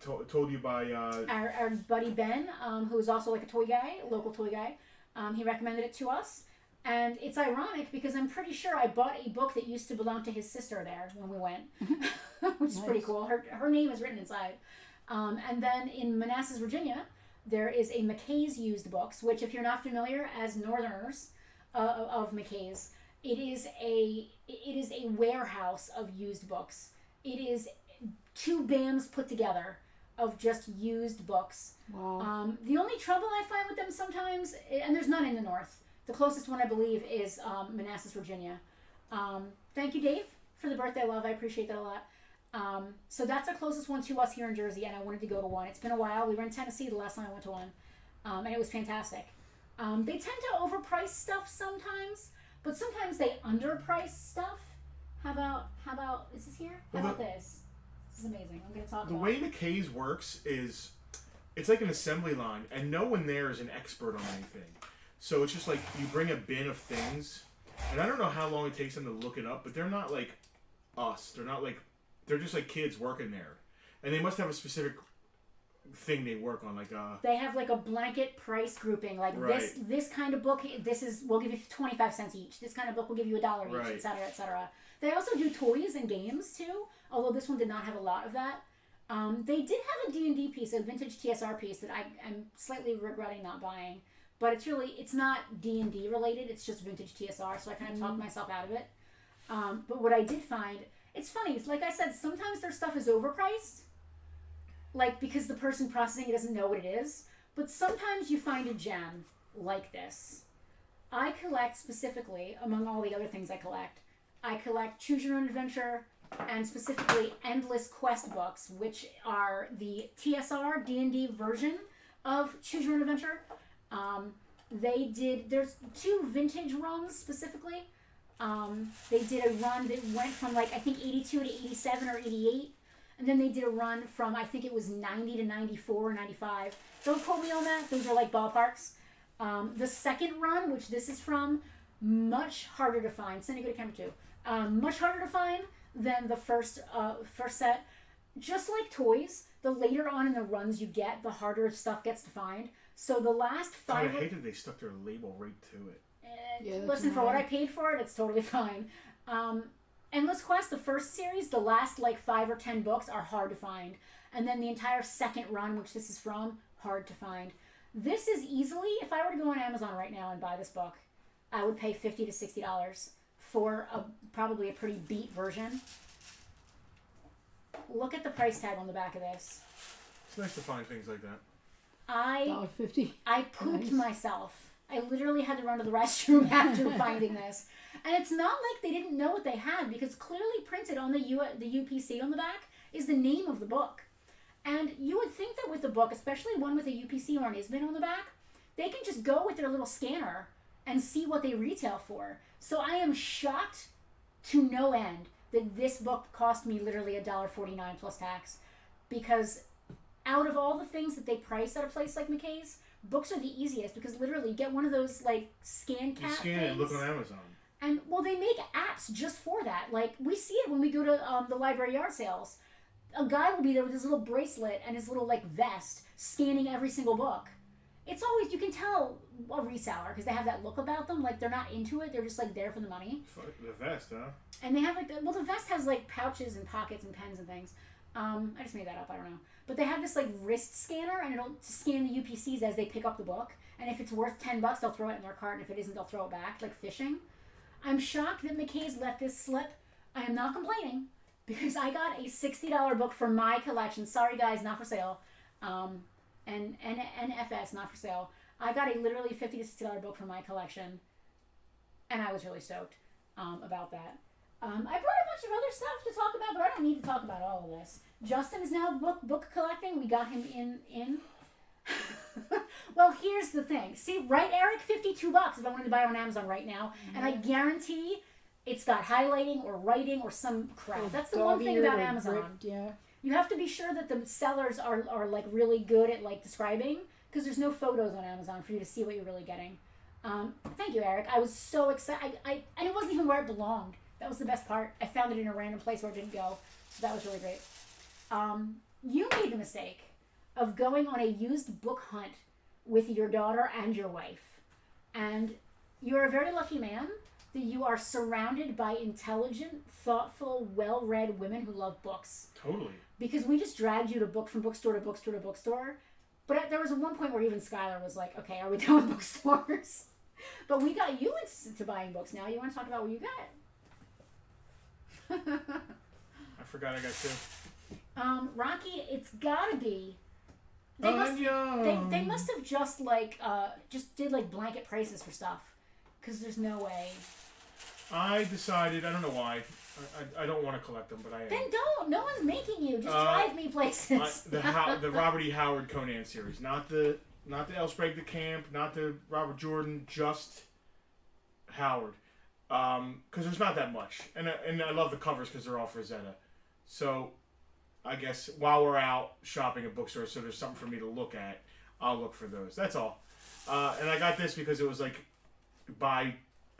Told you by... Our buddy Ben, who is also like a toy guy, a local toy guy, he recommended it to us. And it's ironic because I'm pretty sure I bought a book that used to belong to his sister there when we went, which is pretty Nice. cool. Her name is written inside. And then in Manassas, Virginia, there is a McKay's Used Books, which, if you're not familiar, as Northerners of McKay's, it is a warehouse of used books. It is 2 BAMs put together of just used books. Wow. The only trouble I find with them sometimes, and there's none in the north. The closest one, I believe, is Manassas, Virginia. Thank you, Dave, for the birthday love. I appreciate that a lot. So that's the closest one to us here in Jersey, and I wanted to go to one. It's been a while. We were in Tennessee the last time I went to one, and it was fantastic. They tend to overprice stuff sometimes, but sometimes they underprice stuff. How about is this here? How about this? This is amazing. I'm going to talk about the way McKay's works is it's like an assembly line, and no one there is an expert on anything. So it's just like you bring a bin of things, and I don't know how long it takes them to look it up, but they're not like us. They're just like kids working there, and they must have a specific thing they work on, like they have like a blanket price grouping, like right. this kind of book, we'll give you 25 cents each. This kind of book will give you $1 each, right. etc., etc. They also do toys and games too, although this one did not have a lot of that. They did have a D&D piece, a vintage TSR piece that I'm slightly regretting not buying, but it's not D&D related, it's just vintage TSR, so I kind of talked myself out of it. But what I did find, it's funny, like I said, sometimes their stuff is overpriced, like because the person processing it doesn't know what it is, but sometimes you find a gem like this. I collect specifically, among all the other things I collect Choose Your Own Adventure, and specifically Endless Quest books, which are the TSR D&D version of Choose Your Own Adventure. There's 2 vintage runs specifically. They did a run that went from like, I think 82 to 87 or 88. And then they did a run from, I think it was 90 to 94 or 95. Don't quote me on that. Those are like ballparks. The second run, which this is from, much harder to find. Cindy, go to camera 2. Much harder to find than the first set. Just like toys, the later on in the runs you get, the harder stuff gets to find. So the last 5... I hated they stuck their label right to it. Listen, for what I paid for it, it's totally fine. Endless Quest, the first series, the last like 5 or 10 books are hard to find. And then the entire second run, which this is from, hard to find. This is easily, if I were to go on Amazon right now and buy this book, I would pay $50 to $60 for probably a pretty beat version. Look at the price tag on the back of this. It's nice to find things like that. $1.50. I pooped myself. I literally had to run to the restroom after finding this. And it's not like they didn't know what they had, because clearly printed on the UPC on the back is the name of the book. And you would think that with a book, especially one with a UPC or an ISBN on the back, they can just go with their little scanner and see what they retail for. So I am shocked to no end that this book cost me literally $1.49 plus tax, because out of all the things that they price at a place like McKay's, books are the easiest, because literally get one of those like scan cat scan things. it, look on Amazon. And well, they make apps just for that. Like we see it when we go to the library yard sales. A guy will be there with his little bracelet and his little like vest, scanning every single book. It's always, you can tell a reseller because they have that look about them. Like they're not into it; they're just like there for the money. The vest, huh? And they have like the vest has like pouches and pockets and pens and things. I just made that up. I don't know. But they have this like wrist scanner, and it'll scan the UPCs as they pick up the book. And if it's worth $10, they'll throw it in their cart. And if it isn't, they'll throw it back, like fishing. I'm shocked that McKay's let this slip. I am not complaining, because I got a $60 book for my collection. Sorry guys, not for sale. And NFS, not for sale. I got a literally $50 to $60 book for my collection, and I was really stoked about that. I brought a bunch of other stuff to talk about, but I don't need to talk about all of this. Justin is now book collecting. We got him in. Well, here's the thing. See, right, Eric? $52 if I wanted to buy it on Amazon right now. Mm-hmm. And I guarantee it's got highlighting or writing or some crap. That's the one thing about Amazon. Ripped, yeah. You have to be sure that the sellers are like really good at like describing, because there's no photos on Amazon for you to see what you're really getting. Thank you, Eric. I was so excited. And it wasn't even where it belonged. That was the best part. I found it in a random place where it didn't go. So that was really great. You made the mistake of going on a used book hunt with your daughter and your wife. And you're a very lucky man that you are surrounded by intelligent, thoughtful, well-read women who love books. Totally. Because we just dragged you to from bookstore to bookstore to bookstore, But there was one point where even Skylar was like, okay, are we done with bookstores? But we got you into buying books now. You want to talk about what you got? I forgot I got two. Rocky, it's gotta be. They must have just did like blanket prices for stuff, because there's no way. I decided, I don't know why, I don't want to collect them, but I am. Then don't. No one's making you. Just drive me places. The Robert E. Howard Conan series, not the El Sprague de Camp, not the Robert Jordan, just Howard, because there's not that much, and I love the covers because they're all Frazetta. So I guess while we're out shopping at bookstores, so there's something for me to look at, I'll look for those. That's all. And I got this because it was like buy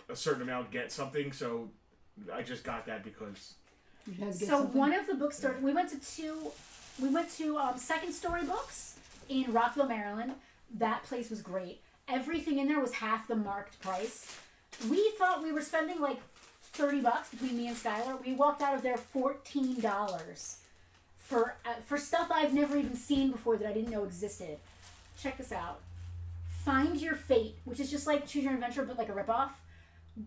a certain amount, get something. So I just got that because. So one of the bookstores, we went to Second Story Books in Rockville, Maryland. That place was great. Everything in there was half the marked price. We thought we were spending like $30 between me and Skylar. We walked out of there $14 for stuff I've never even seen before that I didn't know existed. Check this out. Find Your Fate, which is just like Choose Your Adventure but like a ripoff.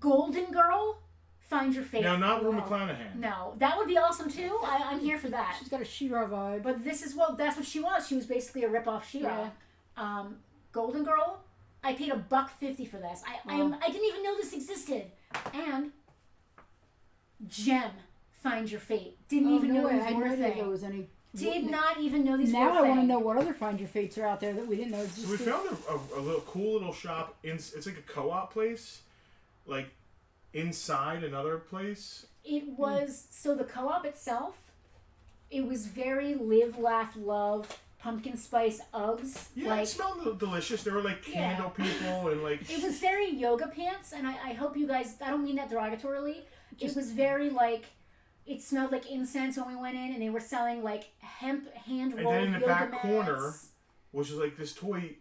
Golden Girl, Find Your Fate. No, not Rue McClanahan. No, that would be awesome too. I'm here for that. She's got a She-Ra vibe. But that's what she was. She was basically a ripoff She-Ra. Yeah. Golden Girl, I paid $1.50 for this. I didn't even know this existed. And Gem, Find Your Fate. Didn't even know these were a thing. There was any. Did not even know these were a thing. Now I want to know what other Find Your Fates are out there that we didn't know existed. So we found a little cool little shop. It's like a co-op place, like inside another place. It was so the co-op itself. It was very live, laugh, love. Pumpkin spice Uggs. Yeah, it smelled delicious. There were like candle people and like. It was very yoga pants, and I hope you guys. I don't mean that derogatorily. It was very like. It smelled like incense when we went in, and they were selling like hemp hand rolled yoga mats. And then in the back corner, which is like this toy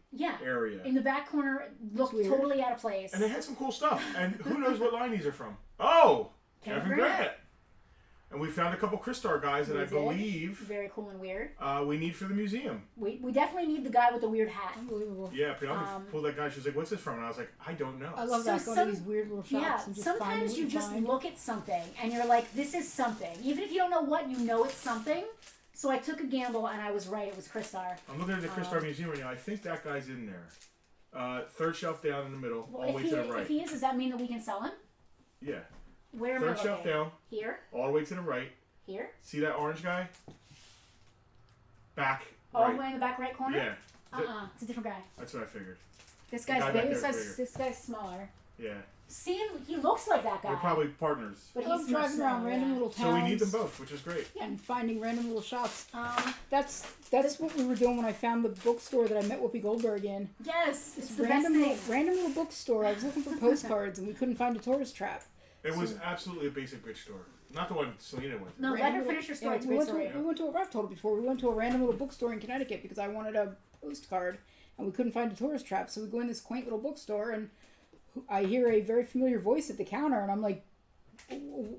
area. In the back corner, looked totally out of place. And they had some cool stuff. And who knows what line these are from? Oh, Kevin Grant. And we found a couple Crystar guys that I believe very cool and weird. We need for the museum. We definitely need the guy with the weird hat. Unbelievable. Yeah, Penelope pulled that guy. She was like, "What's this from?" And I was like, "I don't know." I love that. Go to these weird little shops. Yeah, and just sometimes you just look at something and you're like, "This is something." Even if you don't know what, you know it's something. So I took a gamble and I was right. It was Crystar. I'm looking at the Crystar Museum right now. I think that guy's in there. Third shelf down in the middle, all the way to the right. If he is, does that mean that we can sell him? Yeah. Where am I Third shelf down. Here. All the way to the right. Here? See that orange guy? Back. All the way in the back right corner? Yeah. It's a different guy. That's what I figured. This guy's big. This guy's smaller. Yeah. See him? He looks like that guy. They're probably partners. But he's driving around random little towns. So we need them both, which is great. Yeah, and finding random little shops. That's what we were doing when I found the bookstore that I met Whoopi Goldberg in. Yes, it's the random best thing. Random little bookstore. I was looking for postcards and we couldn't find a tourist trap. It was absolutely a basic bitch store. Not the one Selena went to. No, let her finish her story. We went to I've told it before. We went to a random little bookstore in Connecticut because I wanted a postcard and we couldn't find a tourist trap. So we go in this quaint little bookstore and I hear a very familiar voice at the counter and I'm like,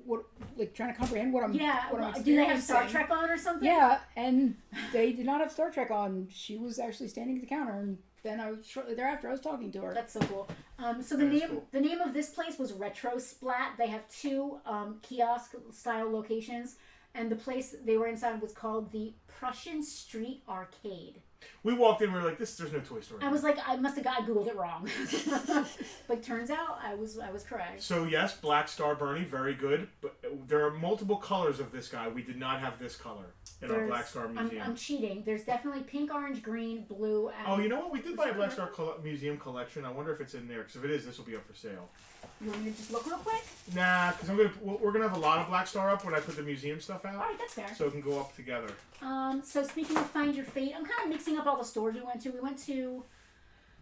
what? Like trying to comprehend what I'm. Yeah. What I'm do they have Star Trek on or something? Yeah, and they did not have Star Trek on. She was actually standing at the counter and. Then shortly thereafter, I was talking to her. That's so cool. So the name of this place was Retro Splat. They have two kiosk style locations, and the place they were inside was called the Prussian Street Arcade. We walked in, we were like, there's no Toy Story. I was like, I googled it wrong. But turns out I was correct. So yes, Black Star Bernie, very good. But there are multiple colors of this guy. We did not have this color in our Black Star Museum. I'm cheating. There's definitely pink, orange, green, blue, and... Oh, you know what? We did buy a Black Star Museum collection. I wonder if it's in there. Because if it is, this will be up for sale. You want me to just look real quick? Nah, because we're gonna have a lot of Black Star up when I put the museum stuff out. All right, that's fair. So it can go up together. So speaking of Find Your Fate, I'm kind of mixing up all the stores we went to. We went to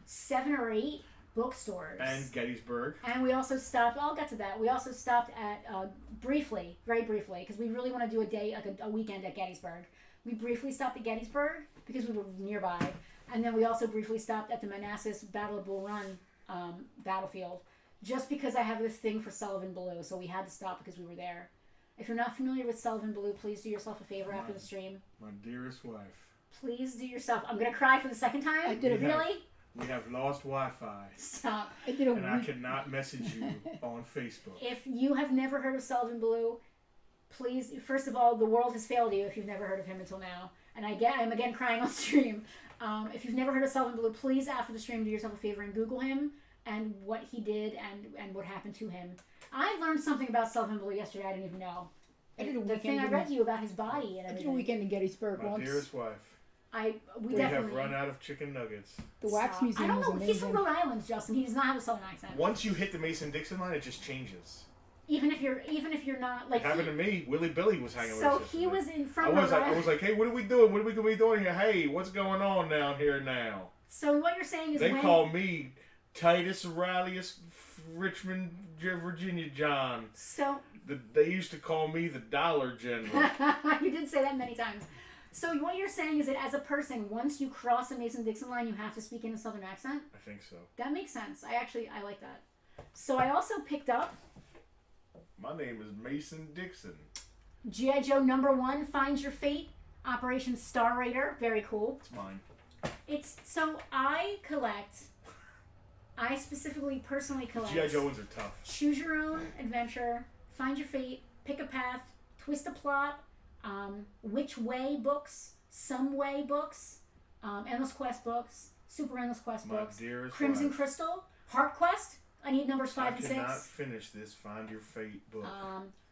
7 or 8 bookstores. And Gettysburg. And we also stopped, I'll get to that. We also stopped at, very briefly, because we really want to do a weekend at Gettysburg. We briefly stopped at Gettysburg because we were nearby. And then we also briefly stopped at the Manassas Battle of Bull Run battlefield. Just because I have this thing for Sullivan Blue, so we had to stop because we were there. If you're not familiar with Sullivan Blue, please do yourself a favor after the stream. My dearest wife. Please do yourself. I'm gonna cry for the second time. I did it. Really? We have lost Wi-Fi, Stop. I did a and I week. cannot message you on Facebook. If you have never heard of Sullivan Blue, please, first of all, the world has failed you if you've never heard of him until now. And I'm again crying on stream. If you've never heard of Sullivan Blue, please, after the stream, do yourself a favor and Google him and what he did and what happened to him. I learned something about Sullivan Blue yesterday I didn't even know. I did a The weekend. thing I read to you about his body and I did a everything. weekend in Gettysburg My once. dearest wife, We we have definitely run out of chicken nuggets. The wax Stop. museum I don't was know. amazing. He's from Rhode Island, Justin. He does not have a southern accent. Once you hit the Mason-Dixon line, it just changes. Even if you're not like It happened to me. Willie Billy was hanging with us so yesterday. he was in I front was of like, hey, what are we doing? What are we gonna be doing here? Hey, what's going on down here now? So what you're saying is They when call me Titus Aurelius Richmond, Virginia John. so They used to call me the Dollar General. you did say that many times. So what you're saying is that as a person, once you cross the Mason-Dixon line, you have to speak in a southern accent? I think so. That makes sense. I like that. So I also picked up My name is Mason Dixon. G.I. Joe #1, Find Your Fate, Operation Star Raider. Very cool. It's mine. I specifically, personally collect G.I. Joe ones are tough. Choose Your Own Adventure, Find Your Fate, Pick a Path, Twist a Plot, Which Way books, Some Way books, Endless Quest books, Super Endless Quest My books, dearest Crimson wife, Crystal, Heart Quest. I need numbers 5 I and cannot 6. finish this Find Your Fate book.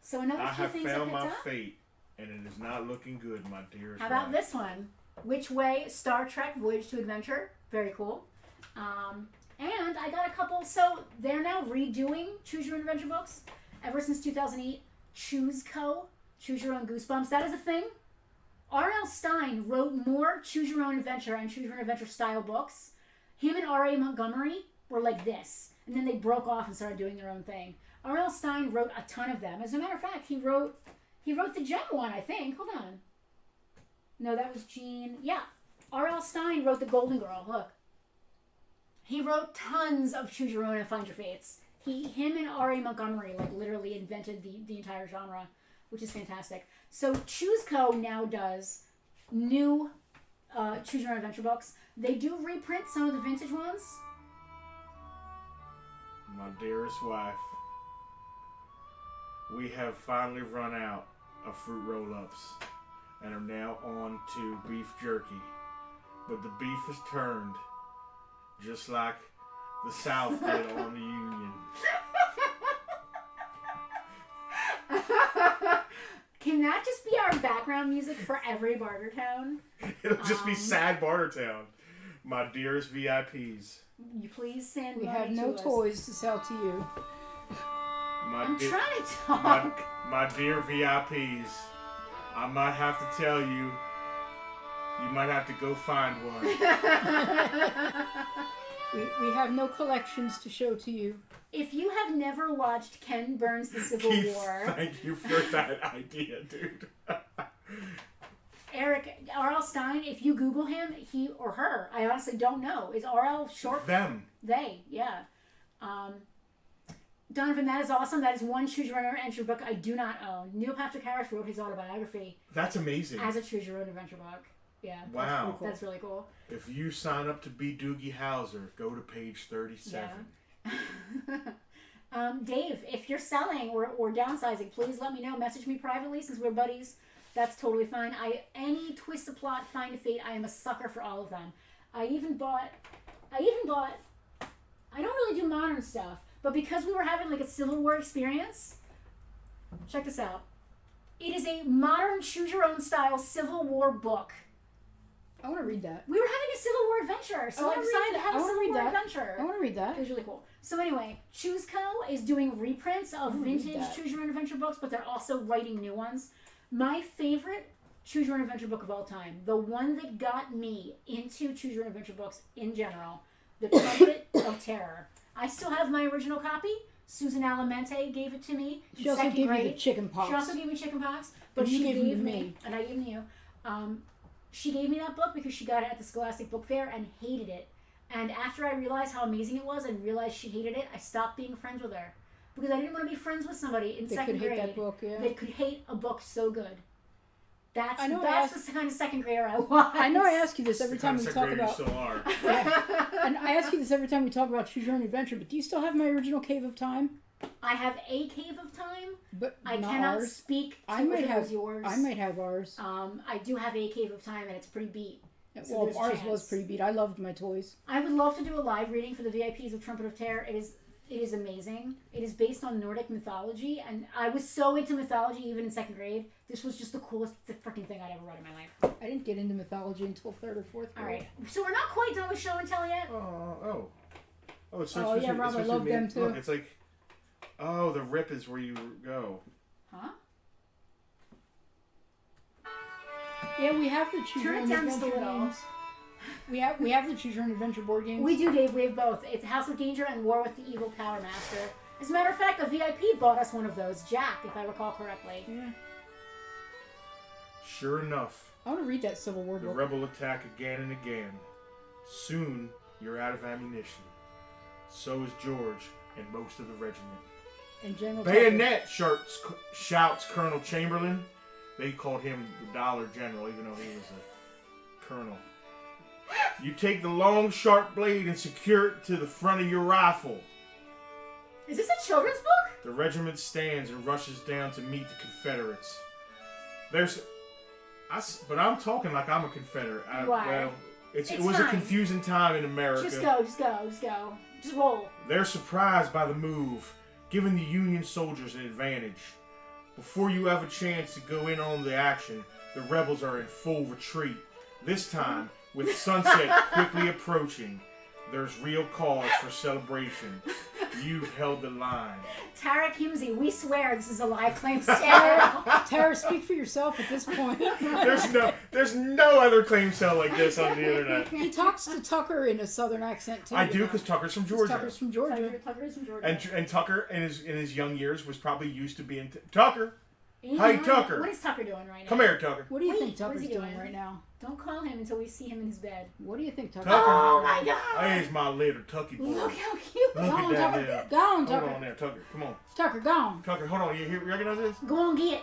So another I few have things I found picked my up. fate, and it is not looking good, my dearest How about wife. this one? Which Way, Star Trek Voyage to Adventure. Very cool. And I got a couple. So they're now redoing Choose Your Own Adventure books. Ever since 2008, Choose Co. Choose Your Own Goosebumps. That is a thing. R.L. Stine wrote more Choose Your Own Adventure and Choose Your Own Adventure style books. Him and R.A. Montgomery were like this. And then they broke off and started doing their own thing. R.L. Stine wrote a ton of them. As a matter of fact, he wrote the Gem one, I think. Hold on. No, that was Gene. Yeah. R.L. Stine wrote the Golden Girl. Look. He wrote tons of Choose Your Own and Find Your Fates. Him and R.A. Montgomery like literally invented the entire genre, which is fantastic. So Choose Co. now does new Choose Your Own Adventure books. They do reprint some of the vintage ones. My dearest wife, we have finally run out of fruit roll-ups and are now on to beef jerky. But the beef has turned just like the South did on the Union. Can that just be our background music for every Bartertown? It'll just be sad Bartertown. My dearest VIPs. You please send We money have no to us. toys to sell to you. I'm trying to my, talk. my dear VIPs, I might have to tell you, you might have to go find one. We have no collections to show to you. If you have never watched Ken Burns' The Civil Keith, War, thank you for that idea, dude. Eric, R.L. Stine, if you Google him, he or her, I honestly don't know. Is R.L. short? Them. They, yeah. Donovan, that is awesome. That is one Choose Your Own Adventure book I do not own. Neil Patrick Harris wrote his autobiography That's amazing. as a Choose Your Own Adventure book. Yeah. Wow. That's really cool. If you sign up to be Doogie Howser, go to page 37. Dave, if you're selling or downsizing, please let me know. Message me privately since we're buddies. That's totally fine. Any Twist a Plot, Find a Fate, I am a sucker for all of them. I even bought I don't really do modern stuff, but because we were having like a Civil War experience, check this out. It is a modern Choose Your Own style Civil War book. I want to read that. We were having a Civil War adventure, so I wanna read decided to that. have I a wanna Civil read War that. adventure. I want to read that. It was really cool. So anyway, Choose Co. is doing reprints of wanna read vintage that. Choose Your Own Adventure books, but they're also writing new ones. My favorite Choose Your Own Adventure book of all time, the one that got me into Choose Your Own Adventure books in general, The Trumpet of Terror. I still have my original copy. Susan Alamente gave it to me in She also second gave grade. you the chicken pox. She also gave me chicken pox, but And you she gave them gave to me, me. and I gave them to you. She gave me that book because she got it at the Scholastic Book Fair and hated it. And after I realized how amazing it was and realized she hated it, I stopped being friends with her. Because I didn't want to be friends with somebody in They second could hate grade that book, yeah. that could hate a book so good. That's I know that's the kind of second grader I want. I know I ask you this every The time kind we of talk second grade you about. still are. And I ask you this every time we talk about Choose Your Own Adventure. But do you still have my original Cave of Time? I have a Cave of Time. But I not cannot ours. speak to I might if it have was yours. I might have ours. I do have a Cave of Time, and it's pretty beat. So Well, there's a ours chance. was pretty beat. I loved my toys. I would love to do a live reading for the VIPs of Trumpet of Terror. It is amazing. It is based on Nordic mythology, and I was so into mythology even in second grade. This was just the coolest freaking thing I'd ever read in my life. I didn't get into mythology until 3rd or 4th grade. All right, so we're not quite done with show and tell yet. Oh, it's Oh, yeah, Rob, I love them too. Look, it's like, oh, the rip is where you go. Huh? Yeah, we have the Choose Your Turn it Own down just a Adventure little. games. We have the Choose Your Own Adventure board games. We do, Dave. We have both. It's House of Danger and War with the Evil Power Master. As a matter of fact, a VIP bought us one of those, Jack, if I recall correctly. Yeah. Sure enough, I want to read that Civil War the book. rebel attack again and again. Soon, you're out of ammunition. So is George and most of the regiment. And General Bayonet, shouts Colonel Chamberlain. They called him the Dollar General, even though he was a colonel. You take the long, sharp blade and secure it to the front of your rifle. Is this a children's book? The regiment stands and rushes down to meet the Confederates. But I'm talking like I'm a Confederate. Why? Well, it It's was a fine. confusing time in America. Just go. Just roll. They're surprised by the move, giving the Union soldiers an advantage. Before you have a chance to go in on the action, the rebels are in full retreat. This time, with sunset quickly approaching, there's real cause for celebration. You've held the line. Tara Kimsey, we swear this is a live claim sale. Tara, speak for yourself at this point. There's no other claim cell like this on the internet. He talks to Tucker in a southern accent too. I do, because Tucker's from Georgia. Tucker's from Georgia. Tucker's from Georgia. And Tucker, in his young years, was probably used to being... Tucker! Hey, Hey, Tucker. What is Tucker doing right now? Come here, Tucker. What do you Wait, think what is Tucker's he doing doing? right now? Don't call him until we see him in his bed. What do you think Tucker? Tucker. Oh my god! There's my little Tucky boy. Look how cute. Look Go at on, that Tucker. there. Go on, Hold Tucker. on there, Tucker. Come on. Tucker, go on. Tucker, hold on. You recognize this? Go on, get.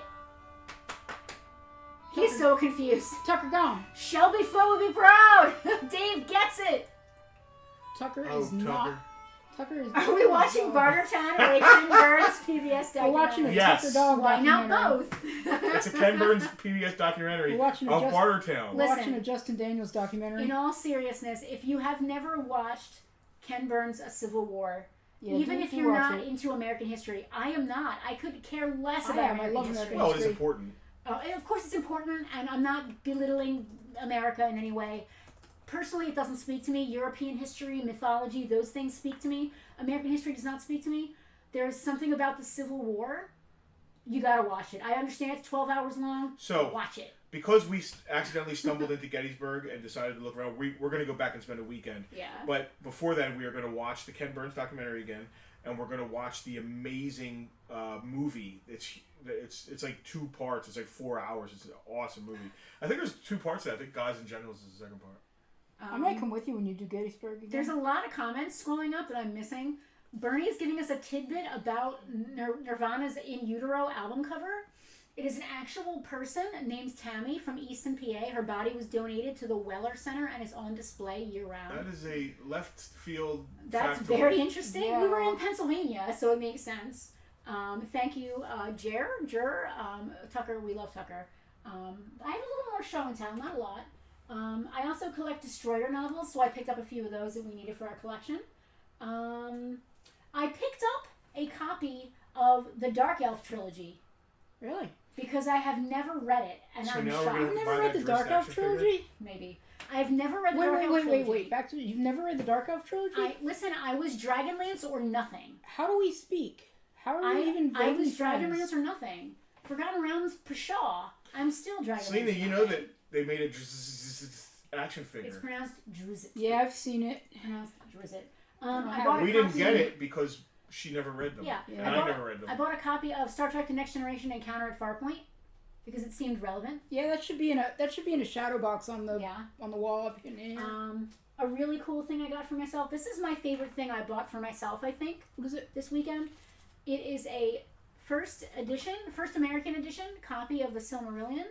He's so confused. Tucker, go on. Shelby Foe would be proud. Dave gets it. Tucker Oh, is Tucker. not. Tucker is. Are we watching Bartertown or a Ken Burns PBS documentary? We're watching a Yes. Tucker dog Why not documentary. both? It's a Ken Burns PBS documentary We're watching of a Bartertown. We're Listen. watching a Justin Daniels documentary. In all seriousness, if you have never watched Ken Burns' A Civil War, Yeah, even do if you're watch not it. into American history, I am not. I could care less I about am. I American love history. American Well, it's history. important. And of course, it's important, and I'm not belittling America in any way. Personally, it doesn't speak to me. European history, mythology, those things speak to me. American history does not speak to me. There's something about the Civil War. You gotta watch it. I understand it's 12 hours long. So, watch it. because we accidentally stumbled into Gettysburg and decided to look around, we're going to go back and spend a weekend. Yeah. But before then, we are going to watch the Ken Burns documentary again, and we're going to watch the amazing movie. It's like 2 parts. It's like 4 hours. It's an awesome movie. I think there's 2 parts to that. I think Guys and Generals is the second part. I might come with you when you do Gettysburg again. There's a lot of comments scrolling up that I'm missing. Bernie is giving us a tidbit about Nirvana's In Utero album cover. It is an actual person named Tammy from Easton, PA. Her body was donated to the Weller Center and is on display year-round. That is a left field That's factoid. very interesting. Yeah. We were in Pennsylvania, so it makes sense. Thank you, Tucker. We love Tucker. I have a little more show and tell, not a lot. I also collect Destroyer novels, so I picked up a few of those that we needed for our collection. I picked up a copy of the Dark Elf trilogy Really? because I have never read it, and So I'm now we're shocked. gonna You've never buy read that the Driss Dark Elf action figure? trilogy? Maybe. I have never read the Dark Elf trilogy. Wait. Back to you've never read the Dark Elf trilogy? Listen, I was Dragonlance or nothing. How do we speak? How are we even I vaguely was friends? Dragonlance or nothing. Forgotten Realms Pshaw. I'm still Dragonlance. Selena, or you know nothing. that they made a action It's figure. pronounced Drizzt. Yeah, I've seen it. Pronounced Drizzt. I I bought a We didn't copy- get it because she never read them. Yeah. And I I never read them. I bought a copy of Star Trek: The Next Generation Encounter at Farpoint because it seemed relevant. Yeah, that should be in a shadow box on the Yeah. on the wall up in here. A really cool thing I got for myself. This is my favorite thing I bought for myself, I think, What is it? this weekend. It is a first American edition copy of the Silmarillion.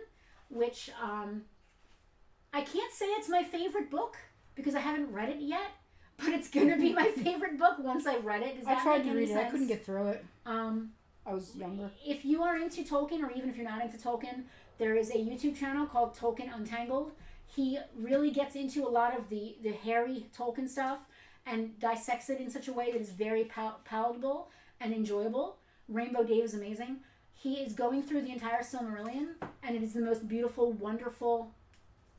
which I can't say it's my favorite book because I haven't read it yet, but it's going to be my favorite book once I've read it. Does that I tried make to any read it. sense? I couldn't get through it. I was younger. If you are into Tolkien, or even if you're not into Tolkien, there is a YouTube channel called Tolkien Untangled. He really gets into a lot of the hairy Tolkien stuff and dissects it in such a way that is very palatable and enjoyable. Rainbow Dave is amazing. He is going through the entire Silmarillion, and it is the most beautiful, wonderful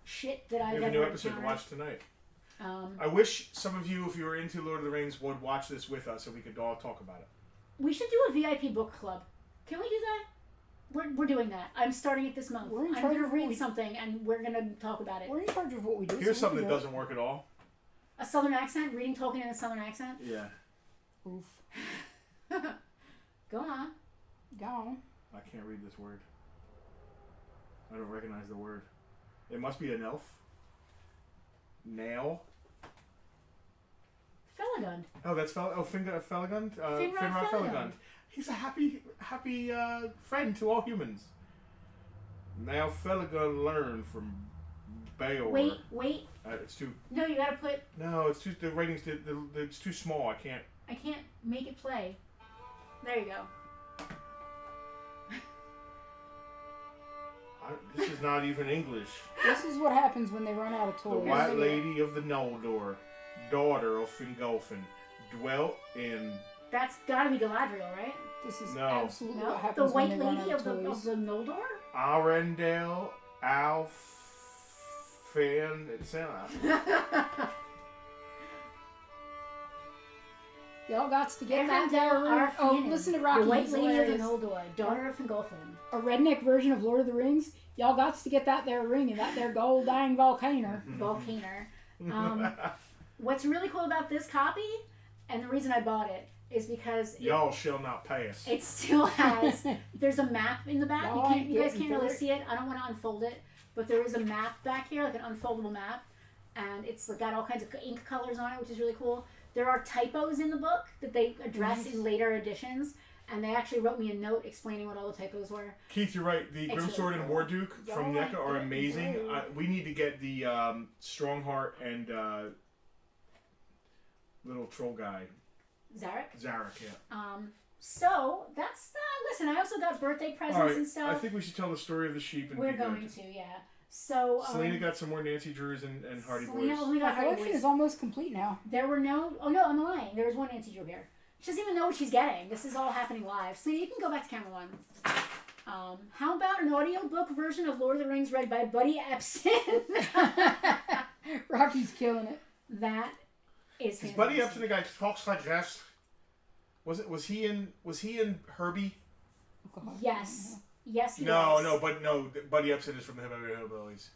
shit that I've We ever have a new episode to encountered. watch tonight. I wish some of you, if you were into Lord of the Rings, would watch this with us so we could all talk about it. We should do a VIP book club. Can we do that? We're doing that. I'm starting it this month. We're in I'm charge going to of what read we- something, and we're going to talk about it. We're in charge of what we do. Here's so we something can that do it. doesn't work at all. A Southern accent? Reading Tolkien in a Southern accent? Yeah. Oof. Go on. Go on. I can't read this word. I don't recognize the word. It must be an elf. Nail. Felagund. Oh, that's Felagund? Finrod Finrod Felagund. Felagund. He's a happy friend to all humans. Now Felagund learned from Beor. Wait. It's too... No, you gotta put... No, it's too... The ratings... It's too small. I can't... I can't make it play. There you go. This is not even English. This is what happens when they run out of The toys. White Lady of the Noldor, daughter of Fingolfin, dwelt in... That's gotta be Galadriel, right? This is No. absolutely No? what The happens White when they run Lady out of of the, toys. of the Noldor? Arendelle Alfan... Y'all got to get that Arendelle there. Oh, Arfinin, listen to Rocky. The White he's Lady of the hilarious. Noldor, daughter of Fingolfin. A redneck version of Lord of the Rings. Y'all got to get that there ring and that there gold dang volcano. Volcaner. What's really cool about this copy, and the reason I bought it, is because Y'all shall not pass. it still has... There's a map in the back. Y'all ain't You guys getting can't really through it. see it. I don't want to unfold it. But there is a map back here, like an unfoldable map. And it's got all kinds of ink colors on it, which is really cool. There are typos in the book that they address in later editions. And they actually wrote me a note explaining what all the typos were. Keith, you're right. The It's Grimsword really and cool. Warduke from Y'all NECA are ain't amazing. getting through. We need to get the Strongheart and little troll guy, Zarek. Zarek, yeah. So, that's... listen, I also got birthday presents All right, and stuff. I think we should tell the story of the sheep and We're be good. going to, yeah. So, Selena got some more Nancy Drews and Hardy Selena Boys. only My got Hardy collection Boys. is almost complete now. There were no... Oh, no, I'm lying. There was one Nancy Drew here. She doesn't even know what she's getting. This is all happening live. Selena, you can go back to camera one. How about an audiobook version of Lord of the Rings read by Buddy Epson? Rocky's killing it. That is Is fantastic. Buddy Epson the guy who talks like this? Was he in Herbie? Oh, God. Yes. Yes, he No, was. Buddy Epson is from the Hillbillies.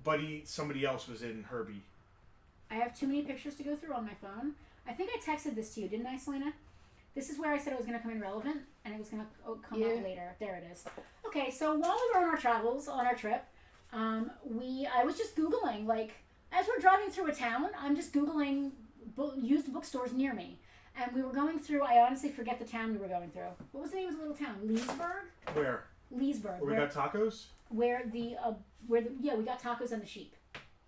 Buddy, somebody else was in Herbie. I have too many pictures to go through on my phone. I think I texted this to you, didn't I, Selena? This is where I said it was going to come in relevant, and it was going to come up later. There it is. Okay, so while we were on our travels, on our trip, I was just Googling, like, as we're driving through a town, I'm just Googling used bookstores near me. And we were going through, I honestly forget the town we were going through. What was the name of the little town? Leesburg? Where? Leesburg. Where we got tacos? we got tacos and the sheep.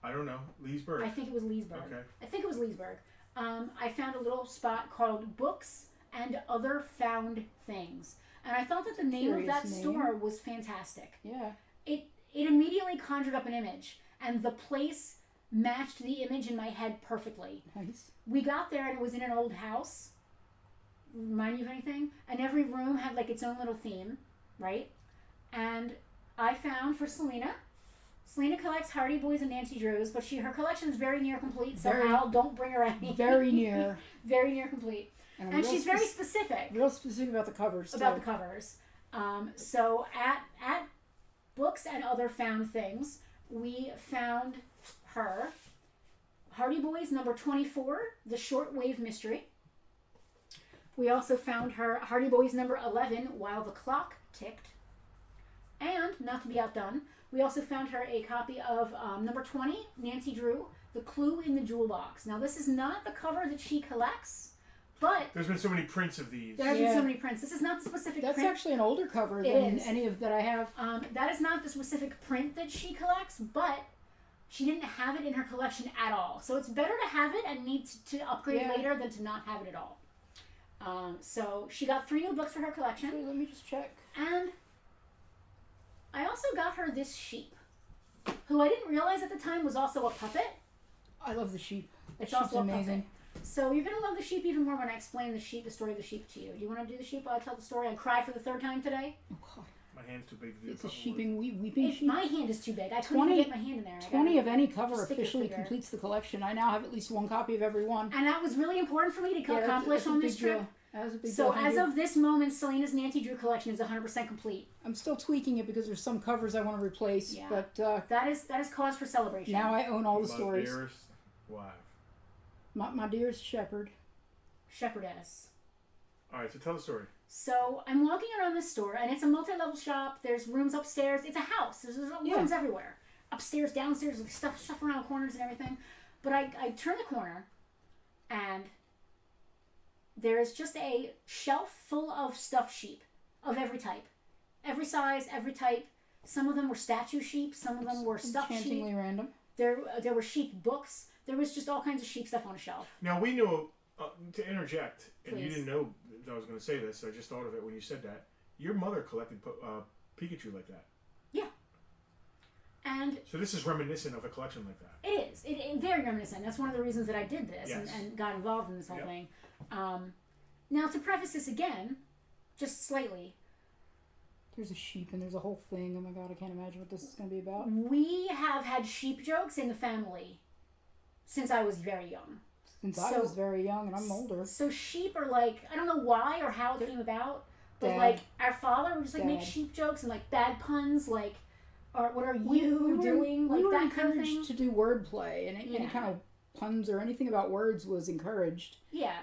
I don't know. Leesburg. I think it was Leesburg. Okay. I think it was Leesburg. I found a little spot called Books and Other Found Things. And I thought that the name of that Curious name. store was fantastic. Yeah. It immediately conjured up an image, and the place matched the image in my head perfectly. Nice. We got there and it was in an old house. Remind you of anything? And every room had like its own little theme, right? And I found for Selena collects Hardy Boys and Nancy Drews, but her collection is very near complete, so Very- Al, don't bring her any. Very near. Very near complete. I'm And real she's very specific real specific about the covers. about too. the covers. So at Books and Other Found Things, we found her Hardy Boys number 24, The Shortwave Mystery. We also found her Hardy Boys number 11, While the Clock Ticked. And, not to be outdone, we also found her a copy of number 20, Nancy Drew, The Clue in the Jewel Box. Now, this is not the cover that she collects, But There's been so many prints of these. there have been Yeah. so many prints. This is not the specific That's print. actually an older cover It than is. any of that I have. That is not the specific print that she collects, but she didn't have it in her collection at all. So it's better to have it and need to upgrade Yeah. later than to not have it at all. So she got 3 new books for her collection. Wait, let me just check. And I also got her this sheep, who I didn't realize at the time was also a puppet. I love the sheep. The It's sheep's also a amazing. puppet. So you're going to love the sheep even more when I explain the story of the sheep to you. Do you want to do the sheep while I tell the story and cry for the 3rd time today? Oh, God. My hand's too big to do It's a front weeping If sheep. my hand is too big, I couldn't 20 even get my hand in there. I 20 of gotta any cover stick your officially figure. completes the collection. I now have at least one copy of every one. And that was really important for me to Yeah, that's- accomplish that's a on big this trip. deal. That was a big So deal. Thank as you. of this moment, Selena's Nancy Drew collection is 100% complete. I'm still tweaking it because there's some covers I want to replace, Yeah. but That is cause for celebration. now I own all the My stories. dearest wife. My dearest shepherd. Shepherdess. All right, so tell the story. So I'm walking around this store, and it's a multi-level shop. There's rooms upstairs. It's a house. There's Yeah. rooms everywhere. Upstairs, downstairs, like stuff around corners and everything. But I turn the corner, and there's just a shelf full of stuffed sheep of every type. Every size, every type. Some of them were statue sheep. Some of them were stuffed sheep. Enchantingly random. There were sheep books. There was just all kinds of sheep stuff on a shelf. Now, we knew, to interject, and you Please. didn't know I was going to say this, so I just thought of it when you said that. Your mother collected Pikachu like that. And So this is reminiscent of a collection like that. it is. It very reminiscent. That's one of the reasons that I did this Yes. and got involved in this whole Yep. thing. Now, to preface this again, just slightly, There's a sheep and there's a whole thing. Oh my God, I can't imagine what this is going to be about. we have had sheep jokes in the family since I was very young. Since I So- was very young and I'm older. So sheep are like, I don't know why or how it came about, but Dad. like our father would just like make Dad. sheep jokes and like bad puns, like, or what are We you were- doing, we like were that kind of encouraged thing. to do wordplay, and any Yeah. kind of puns or anything about words was encouraged. Yeah.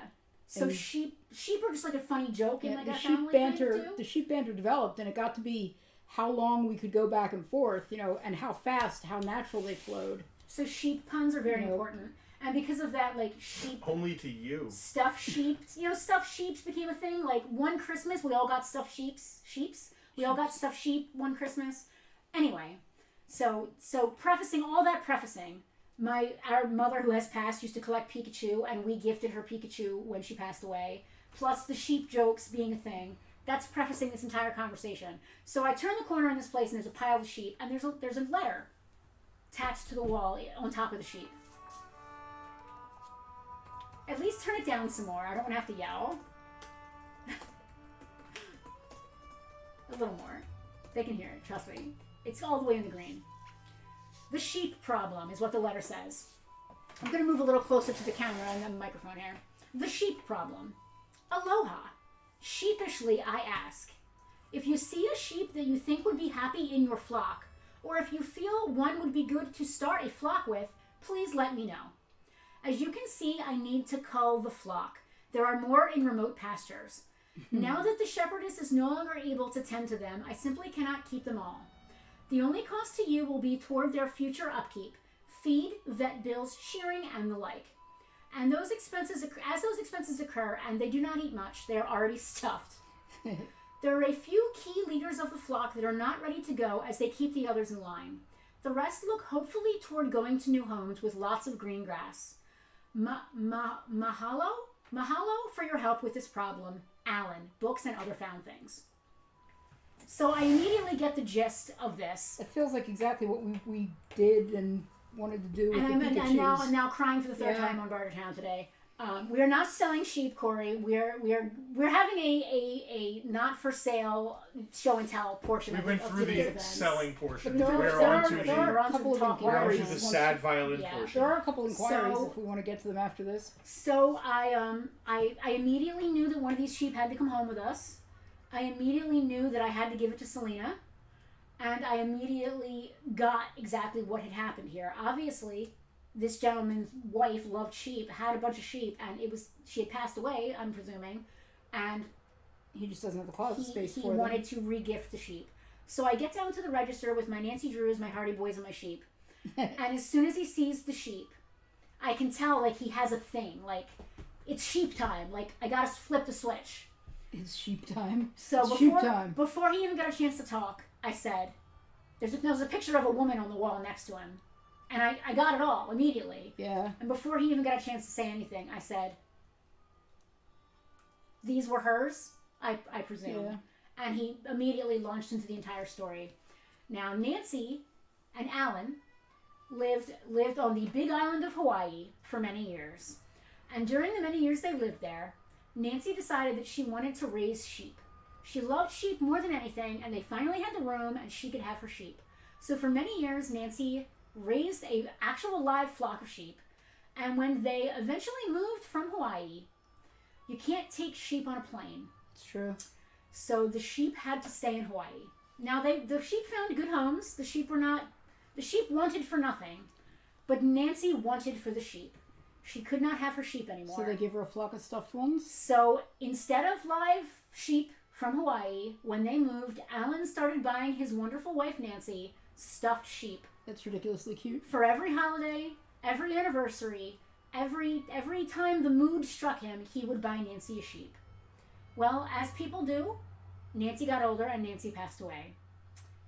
So And- sheep are just like a funny joke in Yeah, like the a sheep family banter, thing too. the sheep banter developed, and it got to be how long we could go back and forth, and how fast, how natural they flowed. So sheep puns are very Nope. important, and because of that, like sheep Only to you. stuffed sheeps. Stuffed sheeps became a thing. Like one Christmas, we all got stuffed sheeps. We all got stuffed sheep one Christmas. Anyway, so prefacing all that prefacing, our mother who has passed used to collect Pikachu, and we gifted her Pikachu when she passed away. Plus the sheep jokes being a thing. That's prefacing this entire conversation. So I turn the corner in this place, and there's a pile of sheep, and there's a letter attached to the wall on top of the sheep. At least turn it down some more. I don't want to have to yell. A little more. They can hear it, trust me. It's all the way in the green. The sheep problem is what the letter says. I'm going to move a little closer to the camera and the microphone here. The sheep problem. Aloha. Sheepishly I ask, if you see a sheep that you think would be happy in your flock, or if you feel one would be good to start a flock with, please let me know. As you can see, I need to cull the flock. There are more in remote pastures. Now that the shepherdess is no longer able to tend to them, I simply cannot keep them all. The only cost to you will be toward their future upkeep, feed, vet bills, shearing, and the like. And those expenses, as those expenses occur, and they do not eat much, they are already stuffed. There are a few key leaders of the flock that are not ready to go as they keep the others in line. The rest look hopefully toward going to new homes with lots of green grass. Mahalo for your help with this problem. Alan, books and other found things. So I immediately get the gist of this. It feels like exactly what we did and wanted to do with And the I'm Pikachus. now crying for the third Yeah. time on Bartertown today. We are not selling sheep, Corey. We're having a not for sale show and tell portion We've of, been of through today's the events. selling portion. But We're there on are- to there the, are We're on a couple to of talking we're on to inquiries. the once- sad violin Yeah. portion. There are a couple inquiries So- if we want to get to them after this. So I immediately knew that one of these sheep had to come home with us. I immediately knew that I had to give it to Selena, and I immediately got exactly what had happened here. Obviously, this gentleman's wife loved sheep, had a bunch of sheep, and she had passed away, I'm presuming, and He just doesn't have the closet space he for them. wanted to re-gift the sheep. So I get down to the register with my Nancy Drews, my Hardy Boys, and my sheep. And as soon as he sees the sheep, I can tell, like, he has a thing. Like, it's sheep time. Like, I gotta flip the switch. It's sheep time. So It's sheep time. before he even got a chance to talk, I said, there was a picture of a woman on the wall next to him. And I got it all immediately. Yeah. And before he even got a chance to say anything, I said, these were hers, I presume. Yeah. And he immediately launched into the entire story. Now, Nancy and Alan lived on the big island of Hawaii for many years. And during the many years they lived there, Nancy decided that she wanted to raise sheep. She loved sheep more than anything, and they finally had the room and she could have her sheep. So for many years, Nancy raised a actual live flock of sheep. And when they eventually moved from Hawaii, you can't take sheep on a plane. It's true. So the sheep had to stay in Hawaii. Now the sheep found good homes. The sheep wanted for nothing, but Nancy wanted for the sheep. She could not have her sheep anymore. So they gave her a flock of stuffed ones? So instead of live sheep from Hawaii, when they moved, Alan started buying his wonderful wife Nancy stuffed sheep. That's ridiculously cute. For every holiday, every anniversary, every time the mood struck him, he would buy Nancy a sheep. Well, as people do, Nancy got older and Nancy passed away.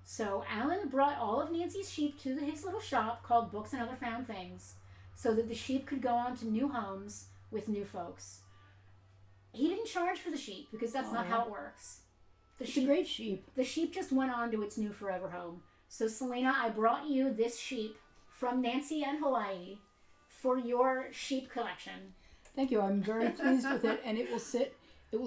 So Alan brought all of Nancy's sheep to his little shop called Books and Other Found Things so that the sheep could go on to new homes with new folks. He didn't charge for the sheep because that's not how it works. It's a great sheep. The sheep just went on to its new forever home. So Selena, I brought you this sheep from Nancy and Hawaii for your sheep collection. Thank you. I'm very pleased with it, and it will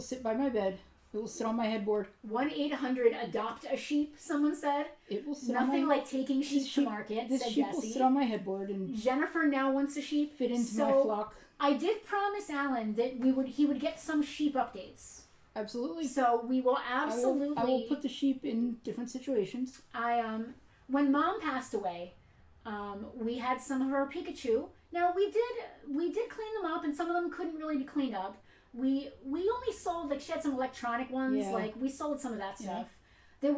sit by my bed. It will sit on my headboard. 1-800-ADOPT-A-SHEEP, someone said. It will sit Nothing on my, like taking sheep to market, This said sheep Jessie. will sit on my headboard and Jennifer now wants a sheep. fit into my flock. I did promise Alan that he would get some sheep updates. Absolutely. So we will absolutely. I will put the sheep in different situations. When Mom passed away, we had some of her Pikachu. Now we did clean them up, and some of them couldn't really be cleaned up. We only sold, like, she had some electronic ones. Yeah. Like, we sold some of that Yeah. stuff. They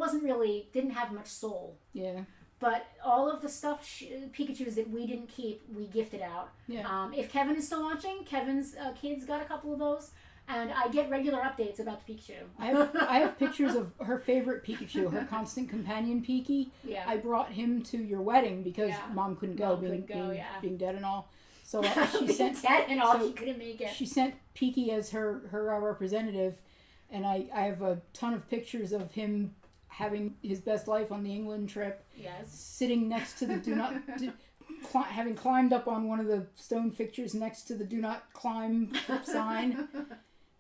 didn't have much soul. Yeah. But all of the stuffed Pikachus that we didn't keep, we gifted out. Yeah. If Kevin is still watching, Kevin's kids got a couple of those. And I get regular updates about the Pikachu. I have pictures of her favorite Pikachu, her constant companion Piki. Yeah. I brought him to your wedding because Mom couldn't go, being dead and all. So she sent dead and all. She couldn't make it. She sent Piki as her representative, and I have a ton of pictures of him having his best life on the England trip. Yes. Sitting next to the having climbed up on one of the stone fixtures next to the "Do Not Climb" sign.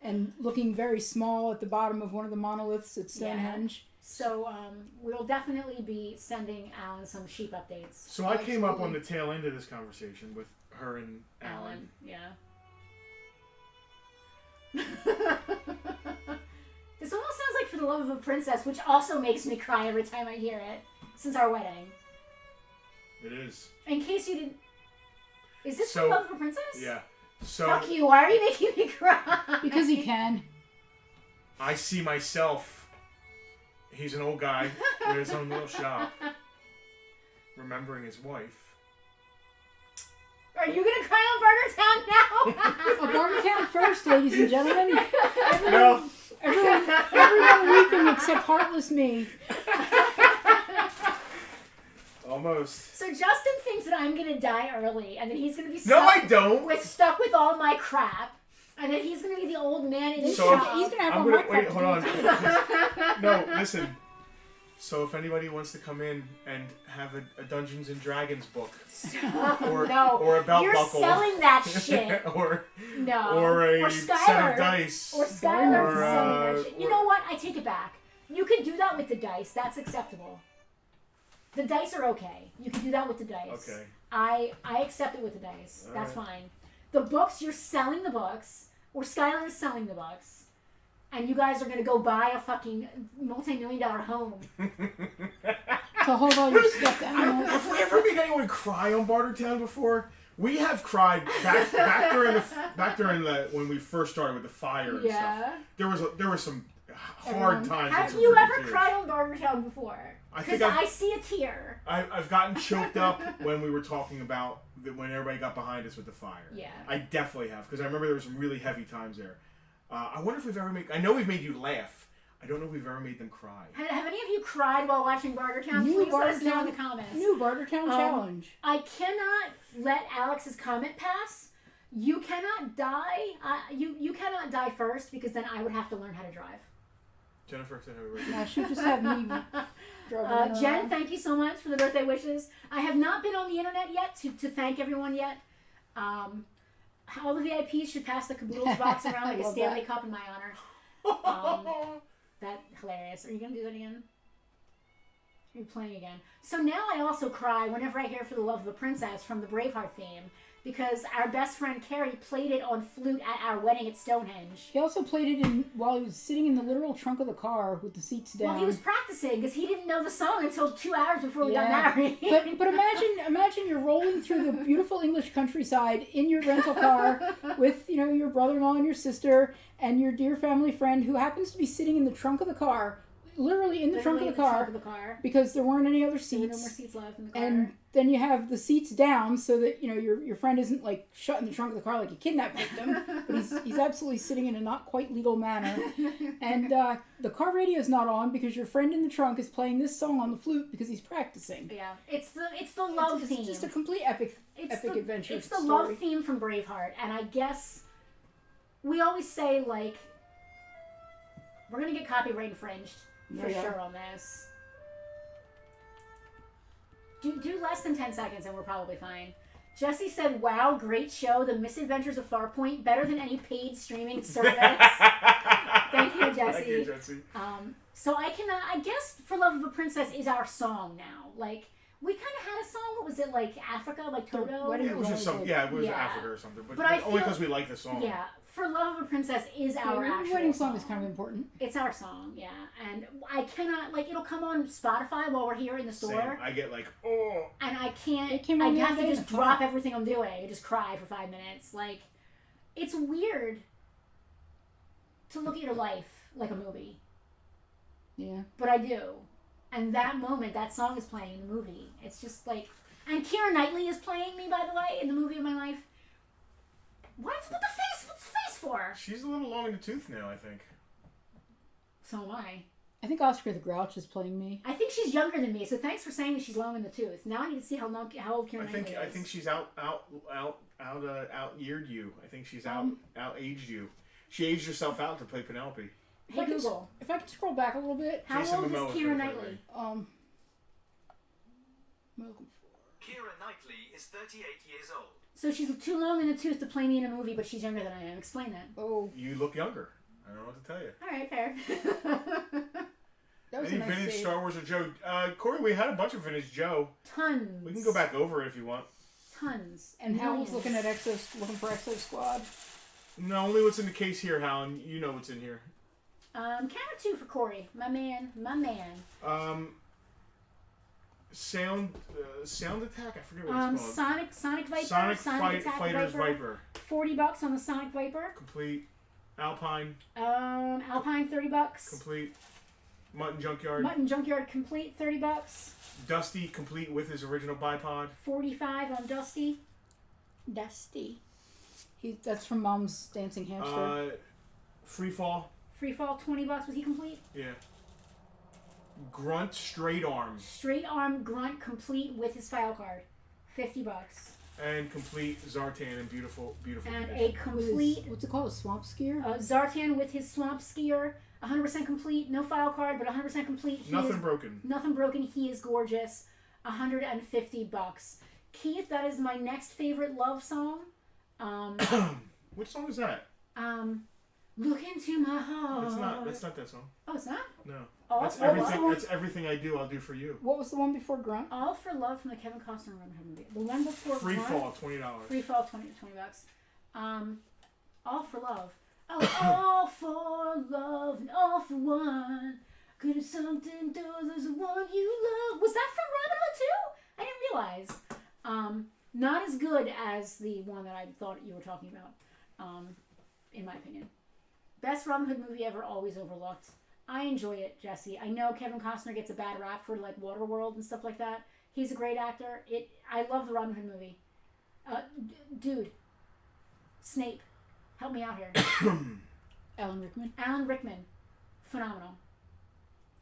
And looking very small at the bottom of one of the monoliths at Stonehenge. Yeah. So we'll definitely be sending Alan some sheep updates. So I came up on the tail end of this conversation with her and Alan. Yeah. This almost sounds like For the Love of a Princess, which also makes me cry every time I hear it since our wedding. It is. In case you didn't... Is this For the Love of a Princess? Yeah. So, fuck you, why are you making me cry? Because he can. I see myself. He's an old guy with his own little shop. Remembering his wife. Are you gonna cry on Bartertown now? Bartertown first, ladies and gentlemen. No. Everyone weeping except heartless me. Almost. So Justin thinks that I'm gonna die early, and that he's gonna be stuck. No, I don't. Stuck with all my crap, and then he's gonna be the old man in his So shop. He's gonna have I'm all gonna my wait. crap Hold on. No, listen. So if anybody wants to come in and have a Dungeons and Dragons book, or a belt You're buckle, selling that shit. or a set of dice, or Skylar or, selling that shit. You know what? I take it back. You can do that with the dice. That's acceptable. The dice are okay. You can do that with the dice. Okay. I accept it with the dice. All That's right. fine. The books, you're selling the books, or Skylar is selling the books, and you guys are going to go buy a fucking multi-million-dollar home. to hold all your stuff down. Have we ever made anyone cry on Bartertown before? We have cried back during the when we first started with the fire and stuff. There was some hard times. Have with you freaking ever tears. cried on Bartertown before? I think Because I see a tear. I've gotten choked up when we were talking about when everybody got behind us with the fire. Yeah. I definitely have, because I remember there were some really heavy times there. I wonder if we've ever made... I know we've made you laugh. I don't know if we've ever made them cry. Have any of you cried while watching Bartertown? New Please let us know in Bartertown- the comments. New Bartertown challenge. I cannot let Alex's comment pass. You cannot die. You cannot die first, because then I would have to learn how to drive. Jennifer said happy birthday. I should just have me driving Jen, around. thank you so much for the birthday wishes. I have not been on the internet yet to thank everyone yet. All the VIPs should pass the caboodles box around like a Love Stanley that. Cup in my honor. That hilarious. Are you gonna do that again? You're playing again. So now I also cry whenever I hear "For the Love of a Princess" from the Braveheart theme, because our best friend Carrie played it on flute at our wedding at Stonehenge. He also played it while he was sitting in the literal trunk of the car with the seats down. Well, he was practicing because he didn't know the song until 2 hours before we got Yeah. married. But imagine you're rolling through the beautiful English countryside in your rental car with your brother-in-law and your sister and your dear family friend who happens to be sitting in the trunk of the car, literally in the trunk of the car, because there weren't any other There were no seats. more seats left in the car. And then you have the seats down so that your friend isn't like shut in the trunk of the car like a kidnapped victim, but he's absolutely sitting in a not quite legal manner. And the car radio is not on because your friend in the trunk is playing this song on the flute because he's practicing. Yeah, it's the love theme. It's just a complete epic adventure. It's the story. love theme from Braveheart, and I guess we always say like we're gonna get copyright infringed for Yeah. sure on this. Do less than 10 seconds and we're probably fine. Jesse said, "Wow, great show. The Misadventures of Farpoint, better than any paid streaming service." Thank you, Jesse. Thank you, Jesse. So I guess "For Love of a Princess" is our song now. Like, we kind of had a song. What was it, like Africa, like Toto? wedding Yeah, it was just some. Yeah, it was Yeah. Africa or something, but I only feel- because we like the song. Yeah, "For Love of a Princess" is our Yeah, actual wedding song is kind of important. It's our song, yeah. And I cannot, like, it'll come on Spotify while we're here in the store. Same. I get like, oh. And I can't, It came on I the have other to day just in the car. drop everything I'm doing and just cry for 5 minutes. Like, it's weird to look at your life like a movie. Yeah. But I do. And that moment, that song is playing in the movie. It's just like, and Keira Knightley is playing me, by the way, in the movie of my life. What's the face? What's the face for? She's a little long in the tooth now, I think. So am I. I think Oscar the Grouch is playing me. I think she's younger than me, so thanks for saying that she's long in the tooth. Now I need to see how old Keira Knightley is. I think she's out yeared you. I think she's out aged you. She aged herself out to play Penelope. Hey Google, If I can scroll back a little bit, how Jason old is Momoa is Keira gonna play Knightley? me. I'm looking for. Keira Knightley is 38 years old. So she's too long in the tooth to play me in a movie, but she's younger than I am. Explain that. Oh, You look younger. I don't know what to tell you. All right, fair. that was Any a nice vintage save. Star Wars or Joe? Corey, we had a bunch of vintage Joe. Tons. We can go back over it if you want. Tons. And Howell's Millions. looking for Exo Squad. No, only what's in the case here, Helen. You know what's in here. Camera 2 for Corey. My man. Sound attack. I forget what it's called. Sonic Viper. Sonic Attack Fighters Viper. Viper. $40 on the Sonic Viper. Complete. Alpine. Alpine $30. Complete. Mutton Junkyard. Mutton Junkyard complete $30. Dusty complete with his original bipod. 45 on Dusty. Dusty. That's from Mom's Dancing Hamster. Free Fall. Free Fall $20. Was he complete? Yeah. Grunt Straight Arms. Straight Arm Grunt complete with his file card. $50. And complete Zartan in beautiful And condition. a complete What's it called? A swamp skier? Zartan with his Swamp Skier. 100% complete. No file card, but 100% complete. Nothing broken. Nothing broken. He is gorgeous. $150. Keith, that is my next favorite love song. Which song is that? Look into my heart. It's not. That's not that song. Oh, it's not? No. Oh, That's what was everything. the one? That's everything I do. I'll do for you. What was the one before Grunt? All for Love from the Kevin Costner Robin Hood movie. The one before Free Grunt, Fall, $20. Free Fall, $20. All for Love. Oh, all for love and all for one. Could have something do there's one you love. Was that from Robin Hood too? I didn't realize. Not as good as the one that I thought you were talking about. In my opinion. Best Robin Hood movie ever, always overlooked. I enjoy it, Jesse. I know Kevin Costner gets a bad rap for like Waterworld and stuff like that. He's a great actor. I love the Robin Hood movie. Dude, Snape, help me out here. Alan Rickman. Alan Rickman, phenomenal,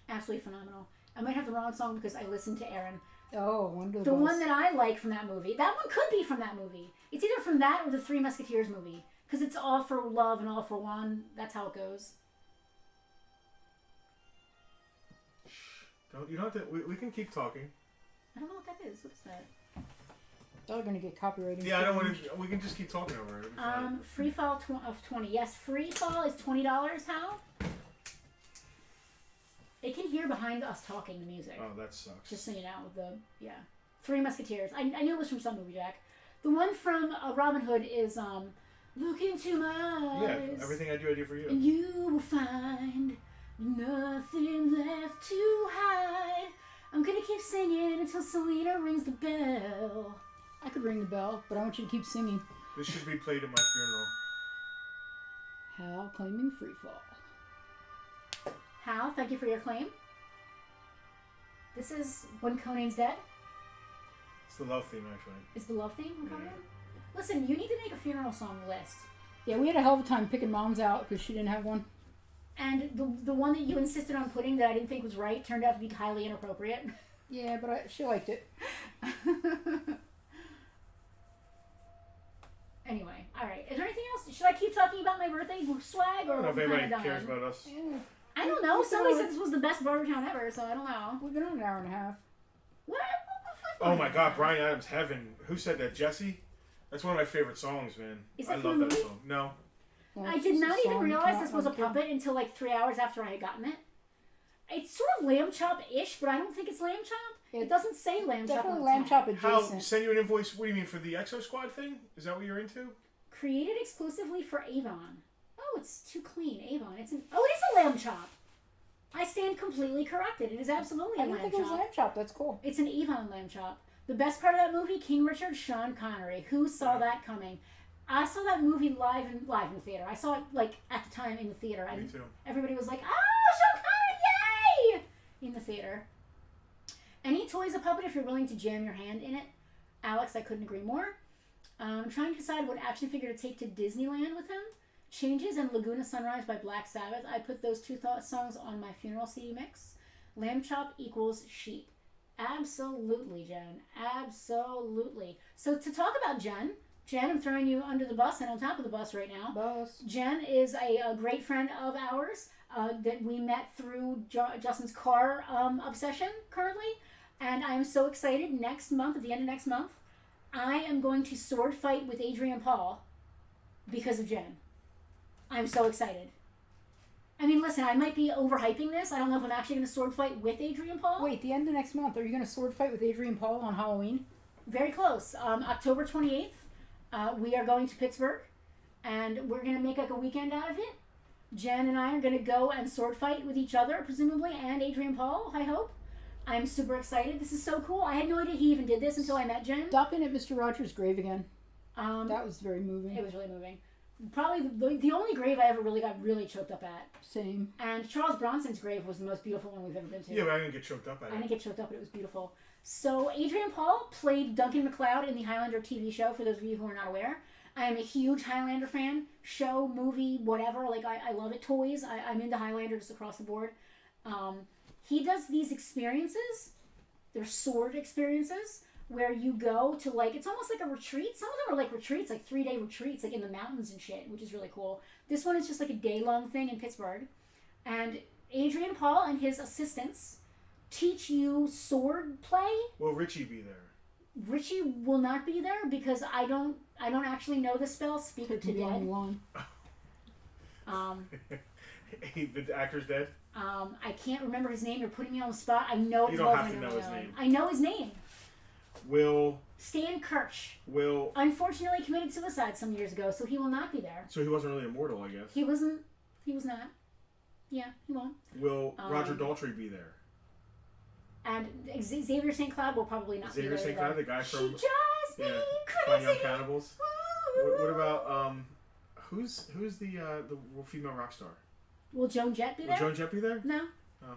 absolutely phenomenal. I might have the wrong song because I listened to Aaron. Oh, Wonder The one that I like from that movie. That one could be from that movie. It's either from that or the Three Musketeers movie because it's all for love and all for one. That's how it goes. You don't have to. We can keep talking. I don't know what that is. What is that? They're gonna get copyrighted. Yeah, I don't want to. We can just keep talking over it. Free fall of 20. Yes, free fall is $20. How? They can hear behind us talking the music. Oh, that sucks. Just so you know, Three Musketeers. I knew it was from some movie, Jack. The one from Robin Hood is look into my eyes. Yeah, everything I do for you. And you will find nothing left to hide. I'm gonna keep singing until Selena rings the bell. I could ring the bell, but I want you to keep singing. This should be played at my funeral. Hal claiming free fall. Hal, thank you for your claim. This is When Conan's Dead. It's the love theme, actually. Is the love theme when Conan? Listen, you need to make a funeral song list. Yeah, we had a hell of a time picking moms out because she didn't have one. And the one that you insisted on putting that I didn't think was right turned out to be highly inappropriate. Yeah, but she liked it. Anyway, all right. Is there anything else? Should I keep talking about my birthday swag? I don't know if anybody cares about us. Yeah. I don't know. Somebody said this was the best Bartertown ever, so I don't know. We've been on an hour and a half. What? Oh my God, Bryan Adams' Heaven. Who said that? Jesse? That's one of my favorite songs, man. Is I that love from a that movie? song. No. Well, I it's did just not a even song, realize not this was a like a- puppet until like 3 hours after I had gotten it. It's sort of lamb chop-ish, but I don't think it's lamb chop. It doesn't say lamb chop. Definitely on the lamb tag. chop How? adjacent. Send you an invoice? What do you mean, for the Exo Squad thing? Is that what you're into? Created exclusively for Avon. Oh, it's too clean. Avon. It is a lamb chop. I stand completely corrected. It is absolutely I a didn't lamb think it was chop. lamb chop. That's cool. It's an Avon lamb chop. The best part of that movie, King Richard, Sean Connery. Who saw that coming? I saw that movie live in the theater. I saw it like at the time in the theater. Me too. Everybody was like, "Oh, Sean Connery, yay!" in the theater. And he toys a puppet if you're willing to jam your hand in it. Alex, I couldn't agree more. I'm trying to decide what action figure to take to Disneyland with him. Changes and Laguna Sunrise by Black Sabbath. I put those two songs on my funeral CD mix. Lamb chop equals sheep. Absolutely, Jen. Absolutely. So to talk about Jen, I'm throwing you under the bus and on top of the bus right now. Boss. Jen is a great friend of ours that we met through Justin's car obsession currently. And I am so excited. Next month, at the end of next month, I am going to sword fight with Adrian Paul because of Jen. I'm so excited. I mean, listen, I might be overhyping this. I don't know if I'm actually going to sword fight with Adrian Paul. Wait, the end of next month. Are you going to sword fight with Adrian Paul on Halloween? Very close. October 28th, we are going to Pittsburgh, and we're going to make like a weekend out of it. Jen and I are going to go and sword fight with each other, presumably, and Adrian Paul, I hope. I'm super excited. This is so cool. I had no idea he even did this until I met Jen. Stop in at Mr. Rogers' grave again. That was very moving. It was really moving. Probably the only grave I ever got really choked up at. Same. And Charles Bronson's grave was the most beautiful one we've ever been to. Yeah, but I didn't get choked up at it. I didn't get choked up, but it was beautiful. So Adrian Paul played Duncan MacLeod in the Highlander TV show, for those of you who are not aware. I am a huge Highlander fan. Show, movie, whatever. Like, I love it. Toys. I'm into Highlander just across the board. He does these experiences. They're sword experiences where you go to, like, it's almost like a retreat. Some of them are like retreats, like 3-day retreats, like in the mountains and shit, which is really cool. This one is just like a day-long thing in Pittsburgh. And Adrian Paul and his assistants teach you sword play. Will Richie be there? Richie will not be there because I don't actually know the spell Speak to Could be the only Dead. one. The actor's dead? I can't remember his name. You're putting me on the spot. I know You it's don't well have to I know his name. I know his name. Will Stan Kirsch. Will Unfortunately committed suicide some years ago, so he will not be there. So he wasn't really immortal, I guess. He was not. Yeah, he won't. Will Roger Daltrey be there? And Xavier St. Cloud will probably not Xavier be there. St. Cloud, the guy She from drives me Fine crazy. Young Cannibals. What about who's the female rock star? Will Joan Jett be there? Will Joan Jett be there? No. Oh.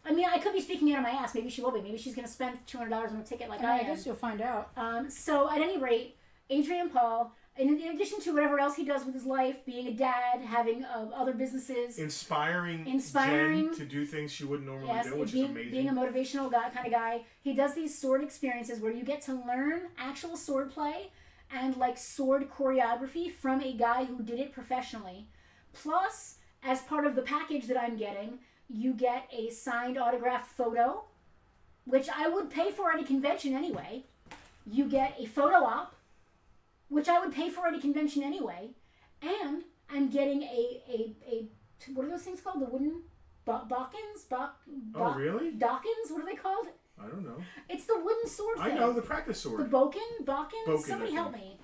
I mean, I could be speaking out of my ass. Maybe she will be. Maybe she's going to spend $200 on a ticket like I I am. guess you'll find out. So, at any rate, Adrian Paul, in addition to whatever else he does with his life, being a dad, having other businesses, Inspiring Jen to do things she wouldn't normally do, which is amazing. Being a motivational kind of guy, he does these sword experiences where you get to learn actual sword play and like sword choreography from a guy who did it professionally. Plus, as part of the package that I'm getting, you get a signed autographed photo, which I would pay for at a convention anyway. You get a photo op, which I would pay for at a convention anyway. And I'm getting a what are those things called? The wooden bokkins? Oh, really? Dockins? What are they called? I don't know. It's the wooden sword thing. I know, the practice sword. The bokkins? Somebody help me.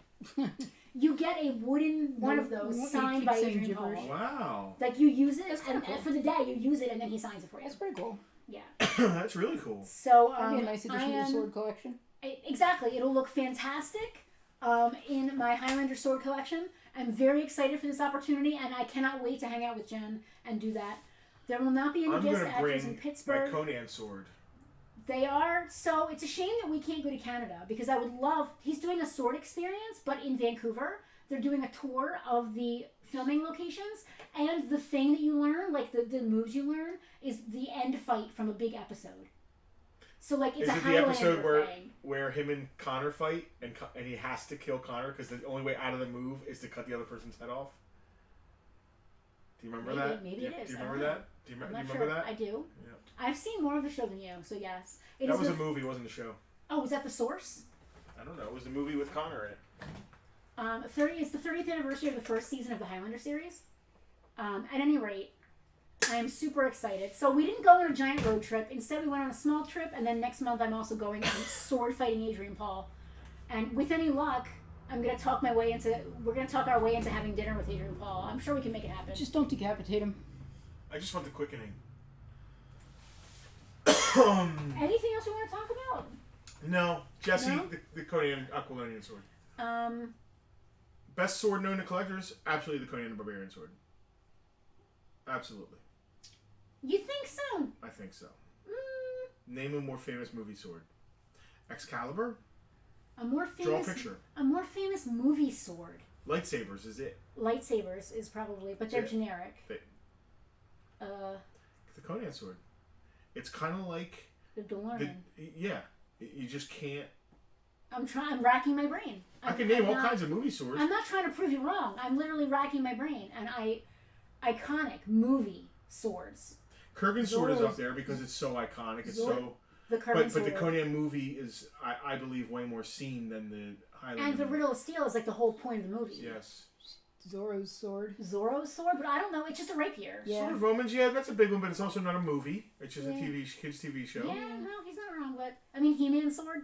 You get a wooden one of those signed by Adrian Paul. Wow. Like you use it, and cool. For the day you use it, and then he signs it for you. That's pretty cool. Yeah. That's really cool. So That'd be a nice addition to the sword collection. Exactly. It'll look fantastic in my Highlander sword collection. I'm very excited for this opportunity, and I cannot wait to hang out with Jen and do that. There will not be any guest actors in Pittsburgh. My Conan sword. They are, so it's a shame that we can't go to Canada because I would love, he's doing a sword experience, but in Vancouver. They're doing a tour of the filming locations, and the thing that you learn, like the moves you learn, is the end fight from a big episode. So like it's is a it the Highlander episode thing. where him and Connor fight and he has to kill Connor because the only way out of the move is to cut the other person's head off? Do you remember that? Maybe it is. Do you remember that? Do you remember sure. that? I do. Yeah. I've seen more of the show than you, so yes. That was a movie, wasn't a show. Oh, was that the source? I don't know. It was the movie with Connor in it. It's the 30th anniversary of the first season of the Highlander series. At any rate, I am super excited. So we didn't go on a giant road trip. Instead, we went on a small trip, and then next month I'm also going on sword fighting Adrian Paul. And with any luck, we're going to talk our way into having dinner with Adrian Paul. I'm sure we can make it happen. Just don't decapitate him. I just want the quickening. Anything else you want to talk about? No. Jesse, No? the Conan Aquilonian sword. Um, Best sword known to collectors? Absolutely the Conan the Barbarian sword. Absolutely. you think so? I think so. Name a more famous movie sword. Excalibur? A more Draw a famous, picture. a more famous movie sword. Lightsabers is it. Lightsabers is probably, but they're Yeah. generic. The Conan sword. It's kind of like... The Delorman. Yeah. You just can't... I'm racking my brain. I can name all kinds of movie swords. I'm not trying to prove you wrong. I'm literally racking my brain, and iconic movie swords. Kurgan's sword is up there because it's so iconic. It's so... The Kurgan But sword. the Conan movie is, I believe, way more seen than the Highlander And the movie. Riddle of Steel is like the whole point of the movie. Yes. Zorro's sword. Zorro's sword, but I don't know. It's just a rapier. Yeah. Sword of Romans, yeah, that's a big one, but it's also not a movie. It's just a Yeah. kids' TV show. Yeah, no, he's not wrong. But I mean, He-Man's sword.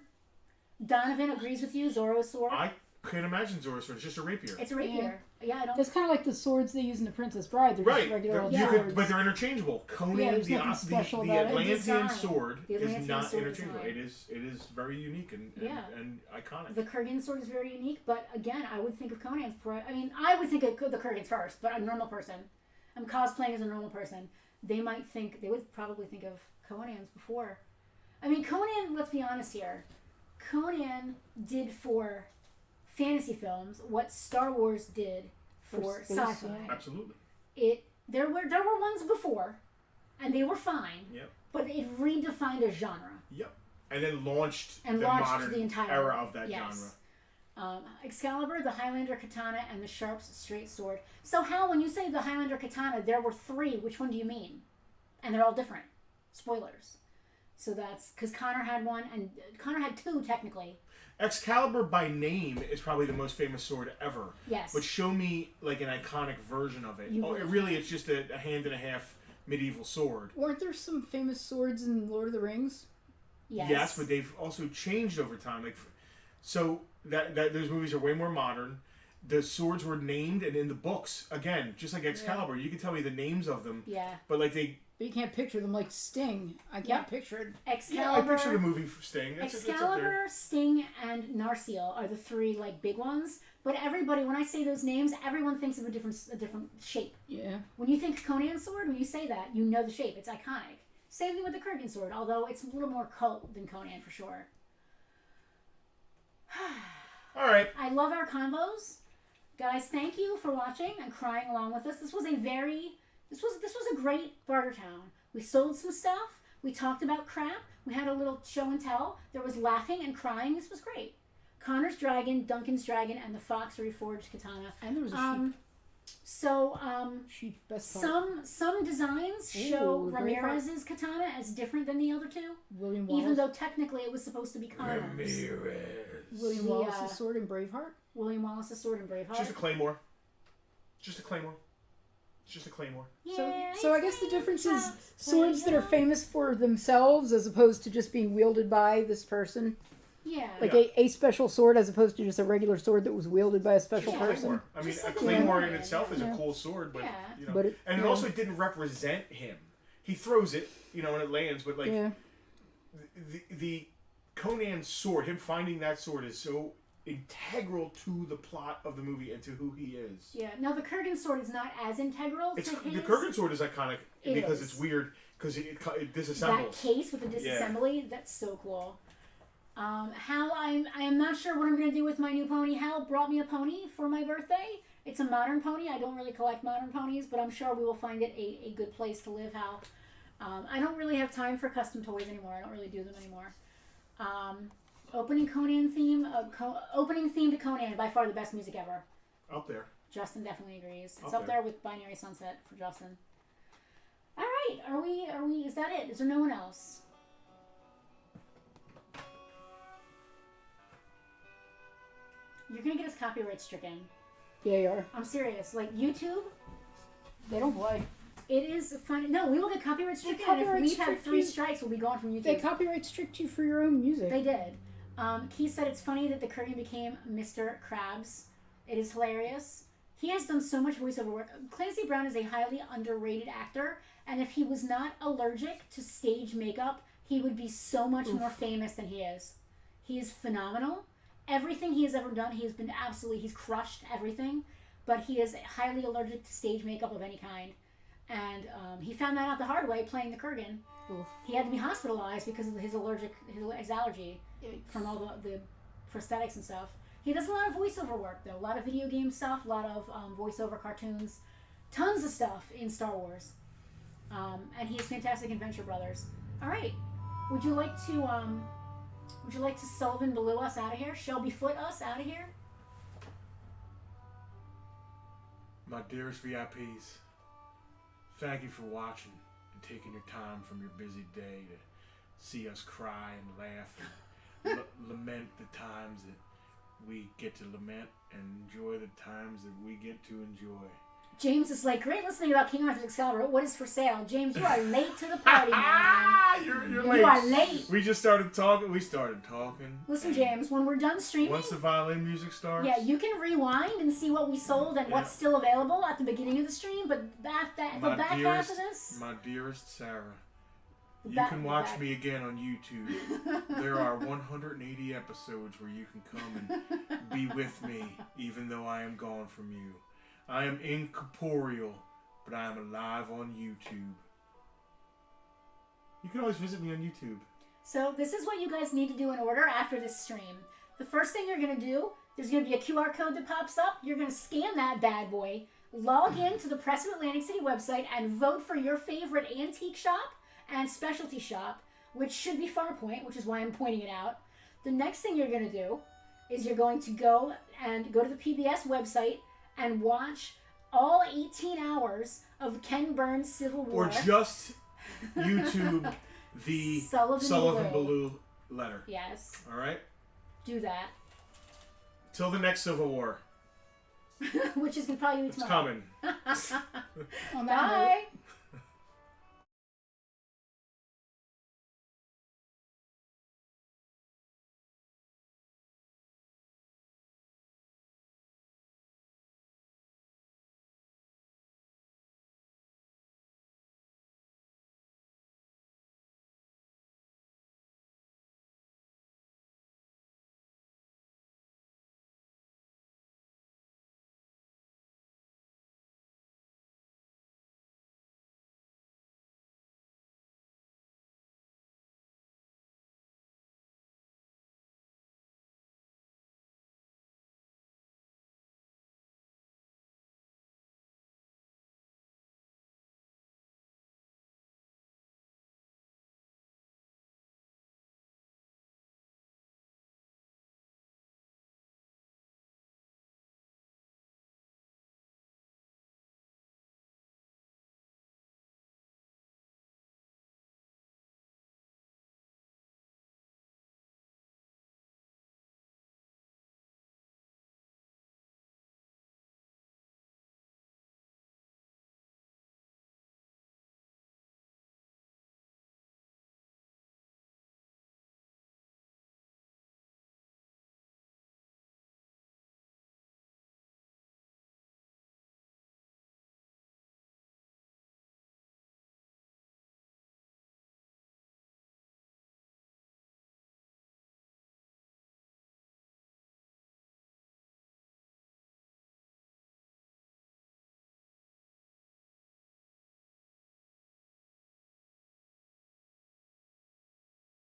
Donovan agrees with you. Zorro's sword. I can't imagine Zorro's sword. It's just a rapier. It's a rapier. Yeah, I don't. That's kind of like the swords they use in The Princess Bride. They're Right. just regular old You swords. could, but they're interchangeable. Conan, Yeah, there's the nothing special the about it. Atlantean Design. sword The is Atlantean not sword interchangeable. design. It is very unique and iconic. The Kurgan sword is very unique, but again, I would think of Conan's. I would think of the Kurgans first, but a normal person. I'm cosplaying as a normal person. They would probably think of Conan's before. I mean, Conan, let's be honest here. Conan did for fantasy films what Star Wars did for space, sci-fi. yeah. Absolutely. There were ones before, and they were fine. Yep. But it redefined a genre. Yep. And then launched And the launched modern the entire era of that yes. genre. Excalibur, the Highlander katana, and the Sharp's straight sword. So, Hal, when you say the Highlander katana, there were 3. Which one do you mean? And they're all different. Spoilers. So that's because Connor had one, and Connor had 2 technically. Excalibur by name is probably the most famous sword ever. Yes. But show me like an iconic version of it. It's just a hand and a half medieval sword. Weren't there some famous swords in Lord of the Rings? Yes. But they've also changed over time. Like, so that those movies are way more modern. The swords were named, and in the books, again, just like Excalibur, you can tell me the names of them. Yeah. But like they But you can't picture them like Sting. I can't picture it. Yeah, I Excalibur. pictured a movie for Sting. That's up there. Excalibur, Sting, and Narcial are the three like big ones. But everybody, when I say those names, everyone thinks of a different shape. Yeah. When you think Conan's sword, when you say that, you know the shape. It's iconic. Same thing with the Kurgan sword, although it's a little more cult than Conan for sure. All right. I love our combos. Guys, thank you for watching and crying along with us. This was a great Bartertown. We sold some stuff. We talked about crap. We had a little show and tell. There was laughing and crying. This was great. Connor's dragon, Duncan's dragon, and the Fox Reforged katana. And there was a sheep. So, Sheep, best part. some designs show Ramirez's katana as different than the other two. William Wallace. Even though technically it was supposed to be Connor's. William Wallace's sword in Braveheart. William Wallace's sword in Braveheart. Just a claymore. Just a claymore. It's just a claymore. So I guess the difference is swords that are famous for themselves as opposed to just being wielded by this person. Yeah. Like a special sword as opposed to just a regular sword that was wielded by a special person. Claymore. I mean, Just a like a claymore in claymore, itself is yeah. a cool sword, but Yeah. you know, But it- and it yeah. also didn't represent him. He throws it, you know, and it lands, but like Yeah. the Conan sword, him finding that sword is so integral to the plot of the movie and to who he is. Yeah. Now the Kurgan sword is not as integral It's to his. the Kurgan sword is iconic It because is. it's weird because it That disassembles. case with the disassembly, that's so cool. Hal, I am not sure what I'm going to do with my new pony. Hal brought me a pony for my birthday. It's a modern pony. I don't really collect modern ponies, but I'm sure we will find it a good place to live, Hal. I don't really have time for custom toys anymore. I don't really do them anymore. Opening Conan theme, opening theme to Conan, by far the best music ever. Up there. Justin definitely agrees. It's Up up there. there with Binary Sunset for Justin. All right, are we? Is that it? Is there no one else? You're gonna get us copyright stricken. Yeah, you are. I'm serious. Like YouTube, They don't play. it is fun. No, we will get copyright stricken. And if copyright we have strict 3 you. strikes, we'll be gone from YouTube. They copyright strict you for your own music. They did. Keith said it's funny that the Kurgan became Mr. Krabs. It is hilarious. He has done so much voiceover work. Clancy Brown is a highly underrated actor, and if he was not allergic to stage makeup, he would be so much more famous than he is. He is phenomenal. Everything he has ever done, he's crushed everything, but he is highly allergic to stage makeup of any kind. And he found that out the hard way playing the Kurgan. Oof. He had to be hospitalized because of his allergy from all the prosthetics and stuff. He does a lot of voiceover work, though. A lot of video game stuff, a lot of voiceover cartoons, tons of stuff in Star Wars. And he is fantastic in Venture Brothers. All right, would you like to Sullivan Baloo us out of here? Shelby Foot us out of here? My dearest VIPs, thank you for watching and taking your time from your busy day to see us cry and laugh and lament the times that we get to lament and enjoy the times that we get to enjoy. James is like, great listening about King Arthur's Excalibur. What is for sale? James, you are late to the party, man. You're You late. are late. We just started talking. We started talking. Listen, James, when we're done streaming, Once the violin music starts. yeah, you can rewind and see what we sold and what's still available at the beginning of the stream. But the back half of this, My dearest Sarah, you back- can the watch back- me again on YouTube. There are 180 episodes where you can come and be with me, even though I am gone from you. I am incorporeal, but I am alive on YouTube. You can always visit me on YouTube. So this is what you guys need to do in order after this stream. The first thing you're going to do, there's going to be a QR code that pops up. You're going to scan that bad boy, log in to the Press of Atlantic City website, and vote for your favorite antique shop and specialty shop, which should be Farpoint, which is why I'm pointing it out. The next thing you're going to do is you're going to go to the PBS website and watch all 18 hours of Ken Burns' Civil War. Or just YouTube the Sullivan Baloo letter. Yes, All right? do that. Till the next Civil War. Which is going to probably be It's tomorrow. coming. On that note, Bye.